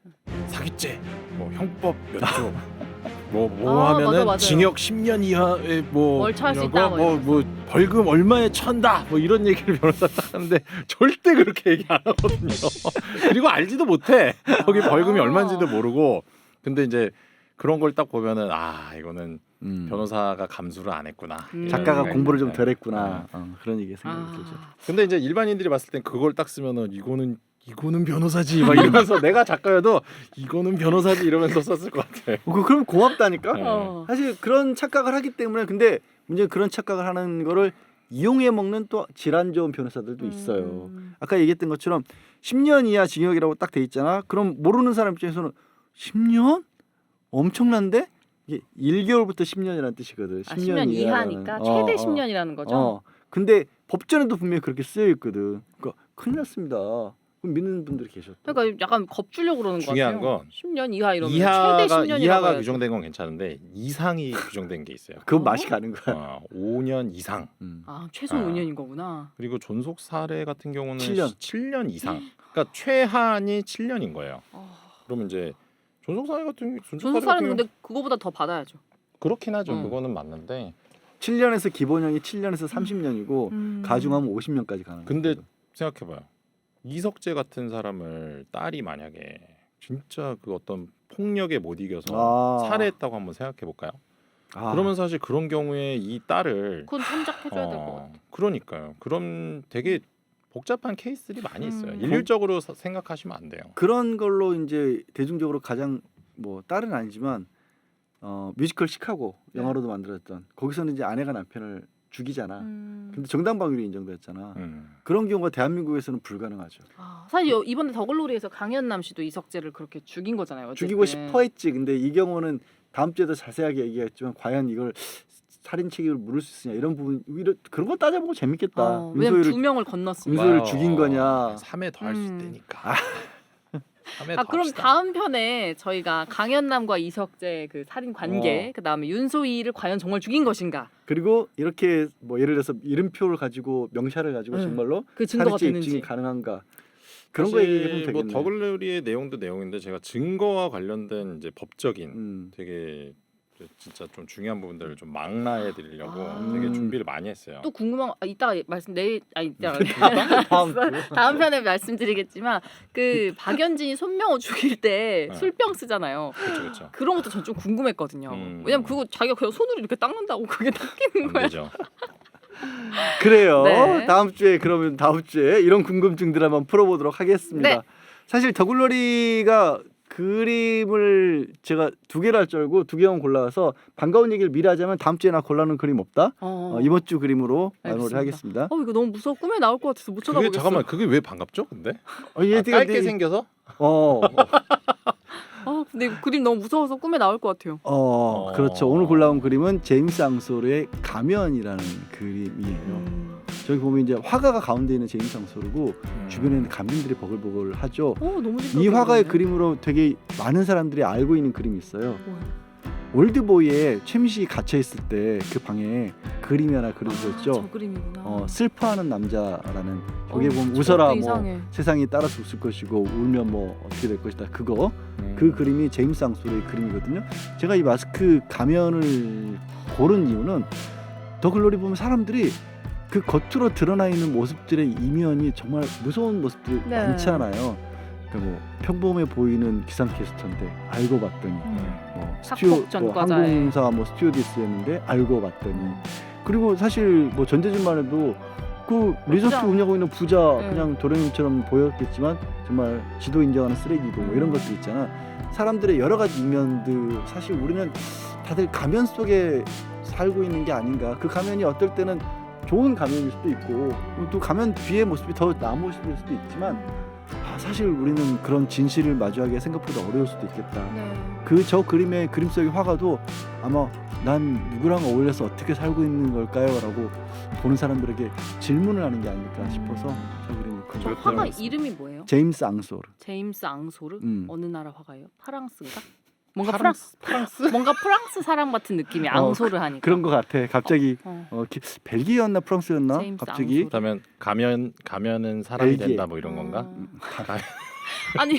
사기죄 뭐 형법 몇 조 뭐 하면은 맞아. 징역 10년 이하에 뭐 뭘 처할 수 있다, 뭐 벌금 얼마에 천다 뭐 이런 얘기를 변호사가 하는데 절대 그렇게 얘기 안 하거든요. 그리고 알지도 못해. 거기 벌금이 얼마인지도 모르고. 근데 이제 그런 걸 딱 보면은 이거는 변호사가 감수를 안 했구나. 작가가 공부를 좀 네. 덜했구나. 그런 얘기 생각이 들죠. 근데 이제 일반인들이 봤을 땐 그걸 딱 쓰면은 이거는 변호사지 막 이러면서 내가 작가여도 이거는 변호사지 이러면서 썼을 것 같아. 그럼 고맙다니까. 네. 사실 그런 착각을 하기 때문에 근데 문제는 그런 착각을 하는 거를 이용해 먹는 또 질환 좋은 변호사들도 있어요. 아까 얘기했던 것처럼 10년 이하 징역이라고 딱 돼 있잖아. 그럼 모르는 사람 입장에서는 10년? 엄청난데? 이게 1개월부터 10년이라는 뜻이거든. 10년, 10년 이하니까 최대 10년이라는 거죠. 근데 법전에도 분명히 그렇게 쓰여 있거든. 그러니까 큰일 났습니다. 그럼 믿는 분들이 계셨다. 그러니까 약간 겁주려고 그러는 거 중요한 같아요. 건 10년 이하 이러면 최대 10년이라고 이하가 해야지. 규정된 건 괜찮은데 이상이 규정된 게 있어요. 그건 맛이 가는 거야. 5년 이상. 최소 5년인 거구나. 그리고 존속 사례 같은 경우는 7년. 7년 이상. 그러니까 최한이 7년인 거예요. 그러면 이제 존속 사례 같은 존속 사례는 근데 그거보다 더 받아야죠. 그렇긴 하죠. 그거는 맞는데 7년에서 기본형이 7년에서 30년이고 가중하면 50년까지 가는 거예요. 근데 생각해봐요. 이석재 같은 사람을 딸이 만약에 진짜 그 어떤 폭력에 못 이겨서 살해했다고 한번 생각해볼까요? 그러면 사실 그런 경우에 이 딸을 그건 참작해줘야 될 것 같아. 그러니까요. 그럼 되게 복잡한 케이스들이 많이 있어요. 일률적으로 생각하시면 안 돼요. 그런 걸로 이제 대중적으로 가장 뭐 딸은 아니지만 뮤지컬 시카고 영화로도 만들었던 거기서는 이제 아내가 남편을 죽이잖아. 근데 정당방위로 인정됐잖아. 그런 경우가 대한민국에서는 불가능하죠. 사실 이번에 더글로리에서 강현남 씨도 이석재를 그렇게 죽인 거잖아요. 어쨌든. 죽이고 싶어 했지. 근데 이 경우는 다음 주에도 자세하게 얘기했지만 과연 이걸 살인 책임을 물을 수 있으냐 이런 부분 그런 거 따져보고 재밌겠다. 왜냐면 2명을 건넜으니까. 윤소희를 죽인 거냐. 3회 더 할 수 있다니까. 3회 더 그럼 합시다. 다음 편에 저희가 강현남과 이석재 그 살인 관계, 그다음에 윤소희를 과연 정말 죽인 것인가? 그리고 이렇게 뭐 예를 들어서 이름표를 가지고 명찰을 가지고 정말로 그 증거가 살인죄 되는지 입증이 가능한가? 그런 거 얘기하면 되겠네. 뭐 더글로리의 내용도 내용인데 제가 증거와 관련된 이제 법적인 되게 진짜 좀 중요한 부분들을 좀 망라해 드리려고 되게 준비를 많이 했어요. 또 궁금한 이따가 다음 편에 말씀드리겠지만 그 박연진이 손명호 죽일 때 술병 쓰잖아요. 그렇죠. 그런 것도 전 좀 궁금했거든요. 왜냐면 그거 자기가 그냥 손으로 이렇게 닦는다고 그게 닦이는 거야. 되죠. 그래요. 네. 다음 주에 이런 궁금증들 한번 풀어보도록 하겠습니다. 네. 사실 더글로리가 그림을 제가 2개를 할 줄 알고 2개만 골라와서 반가운 얘기를 미리 하자면 다음 주에 나 골라놓은 그림 없다. 이번 주 그림으로 마무리 하겠습니다. 이거 너무 무서워. 꿈에 나올 것 같아서 못 쳐다보겠어. 잠깐만 그게 왜 반갑죠? 근데 얘가 깔게 생겨서? 근데 이거 그림 너무 무서워서 꿈에 나올 것 같아요. 그렇죠. 오늘 골라온 그림은 제임스 앙소르의 가면이라는 그림이에요. 저기 보면 이제 화가가 가운데 있는 제임스 앙소르고 주변에 있는 감독들이 버글버글하죠. 너무 이 화가의 그림으로 되게 많은 사람들이 알고 있는 그림이 있어요. 뭐예요? 올드보이에 최민식이 갇혀 있을 때 그 방에 그림이 하나 그려졌죠. 저 그림이구나. 슬퍼하는 남자라는 거기에 보면 웃어라 뭐 이상해. 세상이 따라서 웃을 것이고 울면 뭐 어떻게 될 것이다 그거 그 그림이 제임스 앙소르의 그림이거든요. 제가 이 마스크 가면을 고른 이유는 더 글로리 보면 사람들이 그 겉으로 드러나 있는 모습들의 이면이 정말 무서운 모습들이 네. 많잖아요. 그러니까 뭐 평범해 보이는 기상캐스터인데 알고 봤더니 뭐 학폭전과자에. 항공사 뭐 스튜어디스였는데 알고 봤더니 그리고 사실 뭐 전대준만 해도 그 리조트 부자. 운영하고 있는 부자 네. 그냥 도련님처럼 보였겠지만 정말 지도 인정하는 쓰레기고 뭐 이런 것들 있잖아. 사람들의 여러 가지 이면들 사실 우리는 다들 가면 속에 살고 있는 게 아닌가. 그 가면이 어떨 때는 좋은 가면일 수도 있고 또 가면 뒤의 모습이 더 나은 모습일 수도 있지만 사실 우리는 그런 진실을 마주하기가 생각보다 어려울 수도 있겠다. 네. 그 저 그림의 그림 속의 화가도 아마 난 누구랑 어울려서 어떻게 살고 있는 걸까요? 라고 보는 사람들에게 질문을 하는 게 아닐까 싶어서 저 그림을 저 그렸어요. 화가 이름이 뭐예요? 제임스 앙소르. 제임스 앙소르? 음. 어느 나라 화가예요? 프랑스인가? 뭔가 프랑스? 뭔가 프랑스 사람 같은 느낌이 앙소르 하니까. 그런 것 같아. 갑자기 벨기에였나 프랑스였나? 제임스 갑자기 앙소르. 그러면 가면은 사람이 벨기에. 된다 뭐 이런 건가? 아니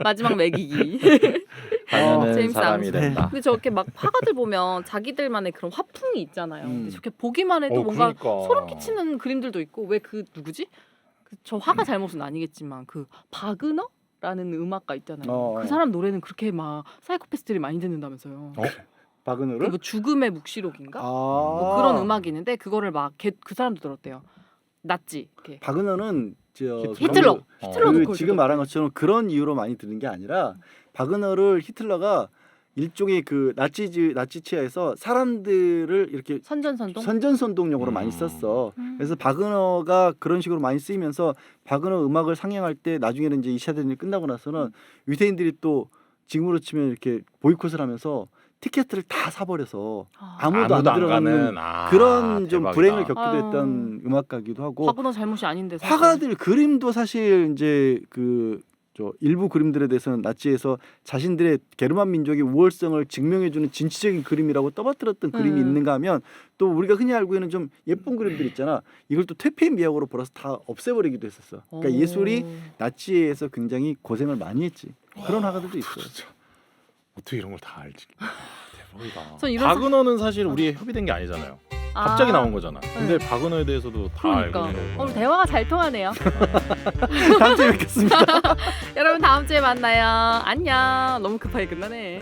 마지막 매기기. 가면은 제임스 사람이 앙소르. 된다. 근데 저렇게 막 화가들 보면 자기들만의 그런 화풍이 있잖아요. 근데 저렇게 보기만 해도 뭔가 그러니까. 소름 끼치는 그림들도 있고 왜 그 누구지? 저 화가 잘못은 아니겠지만 그 바그너라는 음악가 있잖아요. 그 사람 노래는 그렇게 막 사이코패스들이 많이 듣는다면서요. 바그너를? 그 죽음의 묵시록인가? 아. 뭐 그런 음악이 있는데 그거를 막 그 사람도 들었대요. 낫지. 이렇게. 바그너는 히틀러. 히틀러도 그걸 지금 들었대요. 말한 것처럼 그런 이유로 많이 듣는 게 아니라 바그너를 히틀러가 일종의 그 나치 치하에서 사람들을 이렇게 선전선동. 선전선동용으로 많이 썼어. 그래서 바그너가 그런 식으로 많이 쓰이면서 바그너 음악을 상영할 때 나중에는 이제 2차 대전이 끝나고 나서는 유대인들이 또 지금으로 치면 이렇게 보이콧을 하면서 티켓을 다 사버려서 아무도 안 들어가는 그런 좀 대박이다. 불행을 겪기도 했던 음악가기도 하고 바그너 잘못이 아닌데 사실. 화가들 그림도 사실 이제 그 일부 그림들에 대해서는 나치에서 자신들의 게르만 민족의 우월성을 증명해주는 진취적인 그림이라고 떠받들었던 그림이 있는가 하면 또 우리가 흔히 알고 있는 좀 예쁜 그림들 있잖아. 이걸 또 퇴폐 미학으로 벌어서 다 없애버리기도 했었어. 그러니까 예술이 나치에서 굉장히 고생을 많이 했지. 그런 화가들도 있어요. 어떻게 이런 걸 다 알지? 대박이다. 전 이런 바그너는 사실 우리에 협의된 게 아니잖아요. 갑자기 나온 거잖아. 근데 바그너에 대해서도 다 그러니까. 알고 있는 오늘 대화가 잘 통하네요. 다음 주에 뵙겠습니다. 여러분 다음 주에 만나요. 안녕. 너무 급하게 끝나네.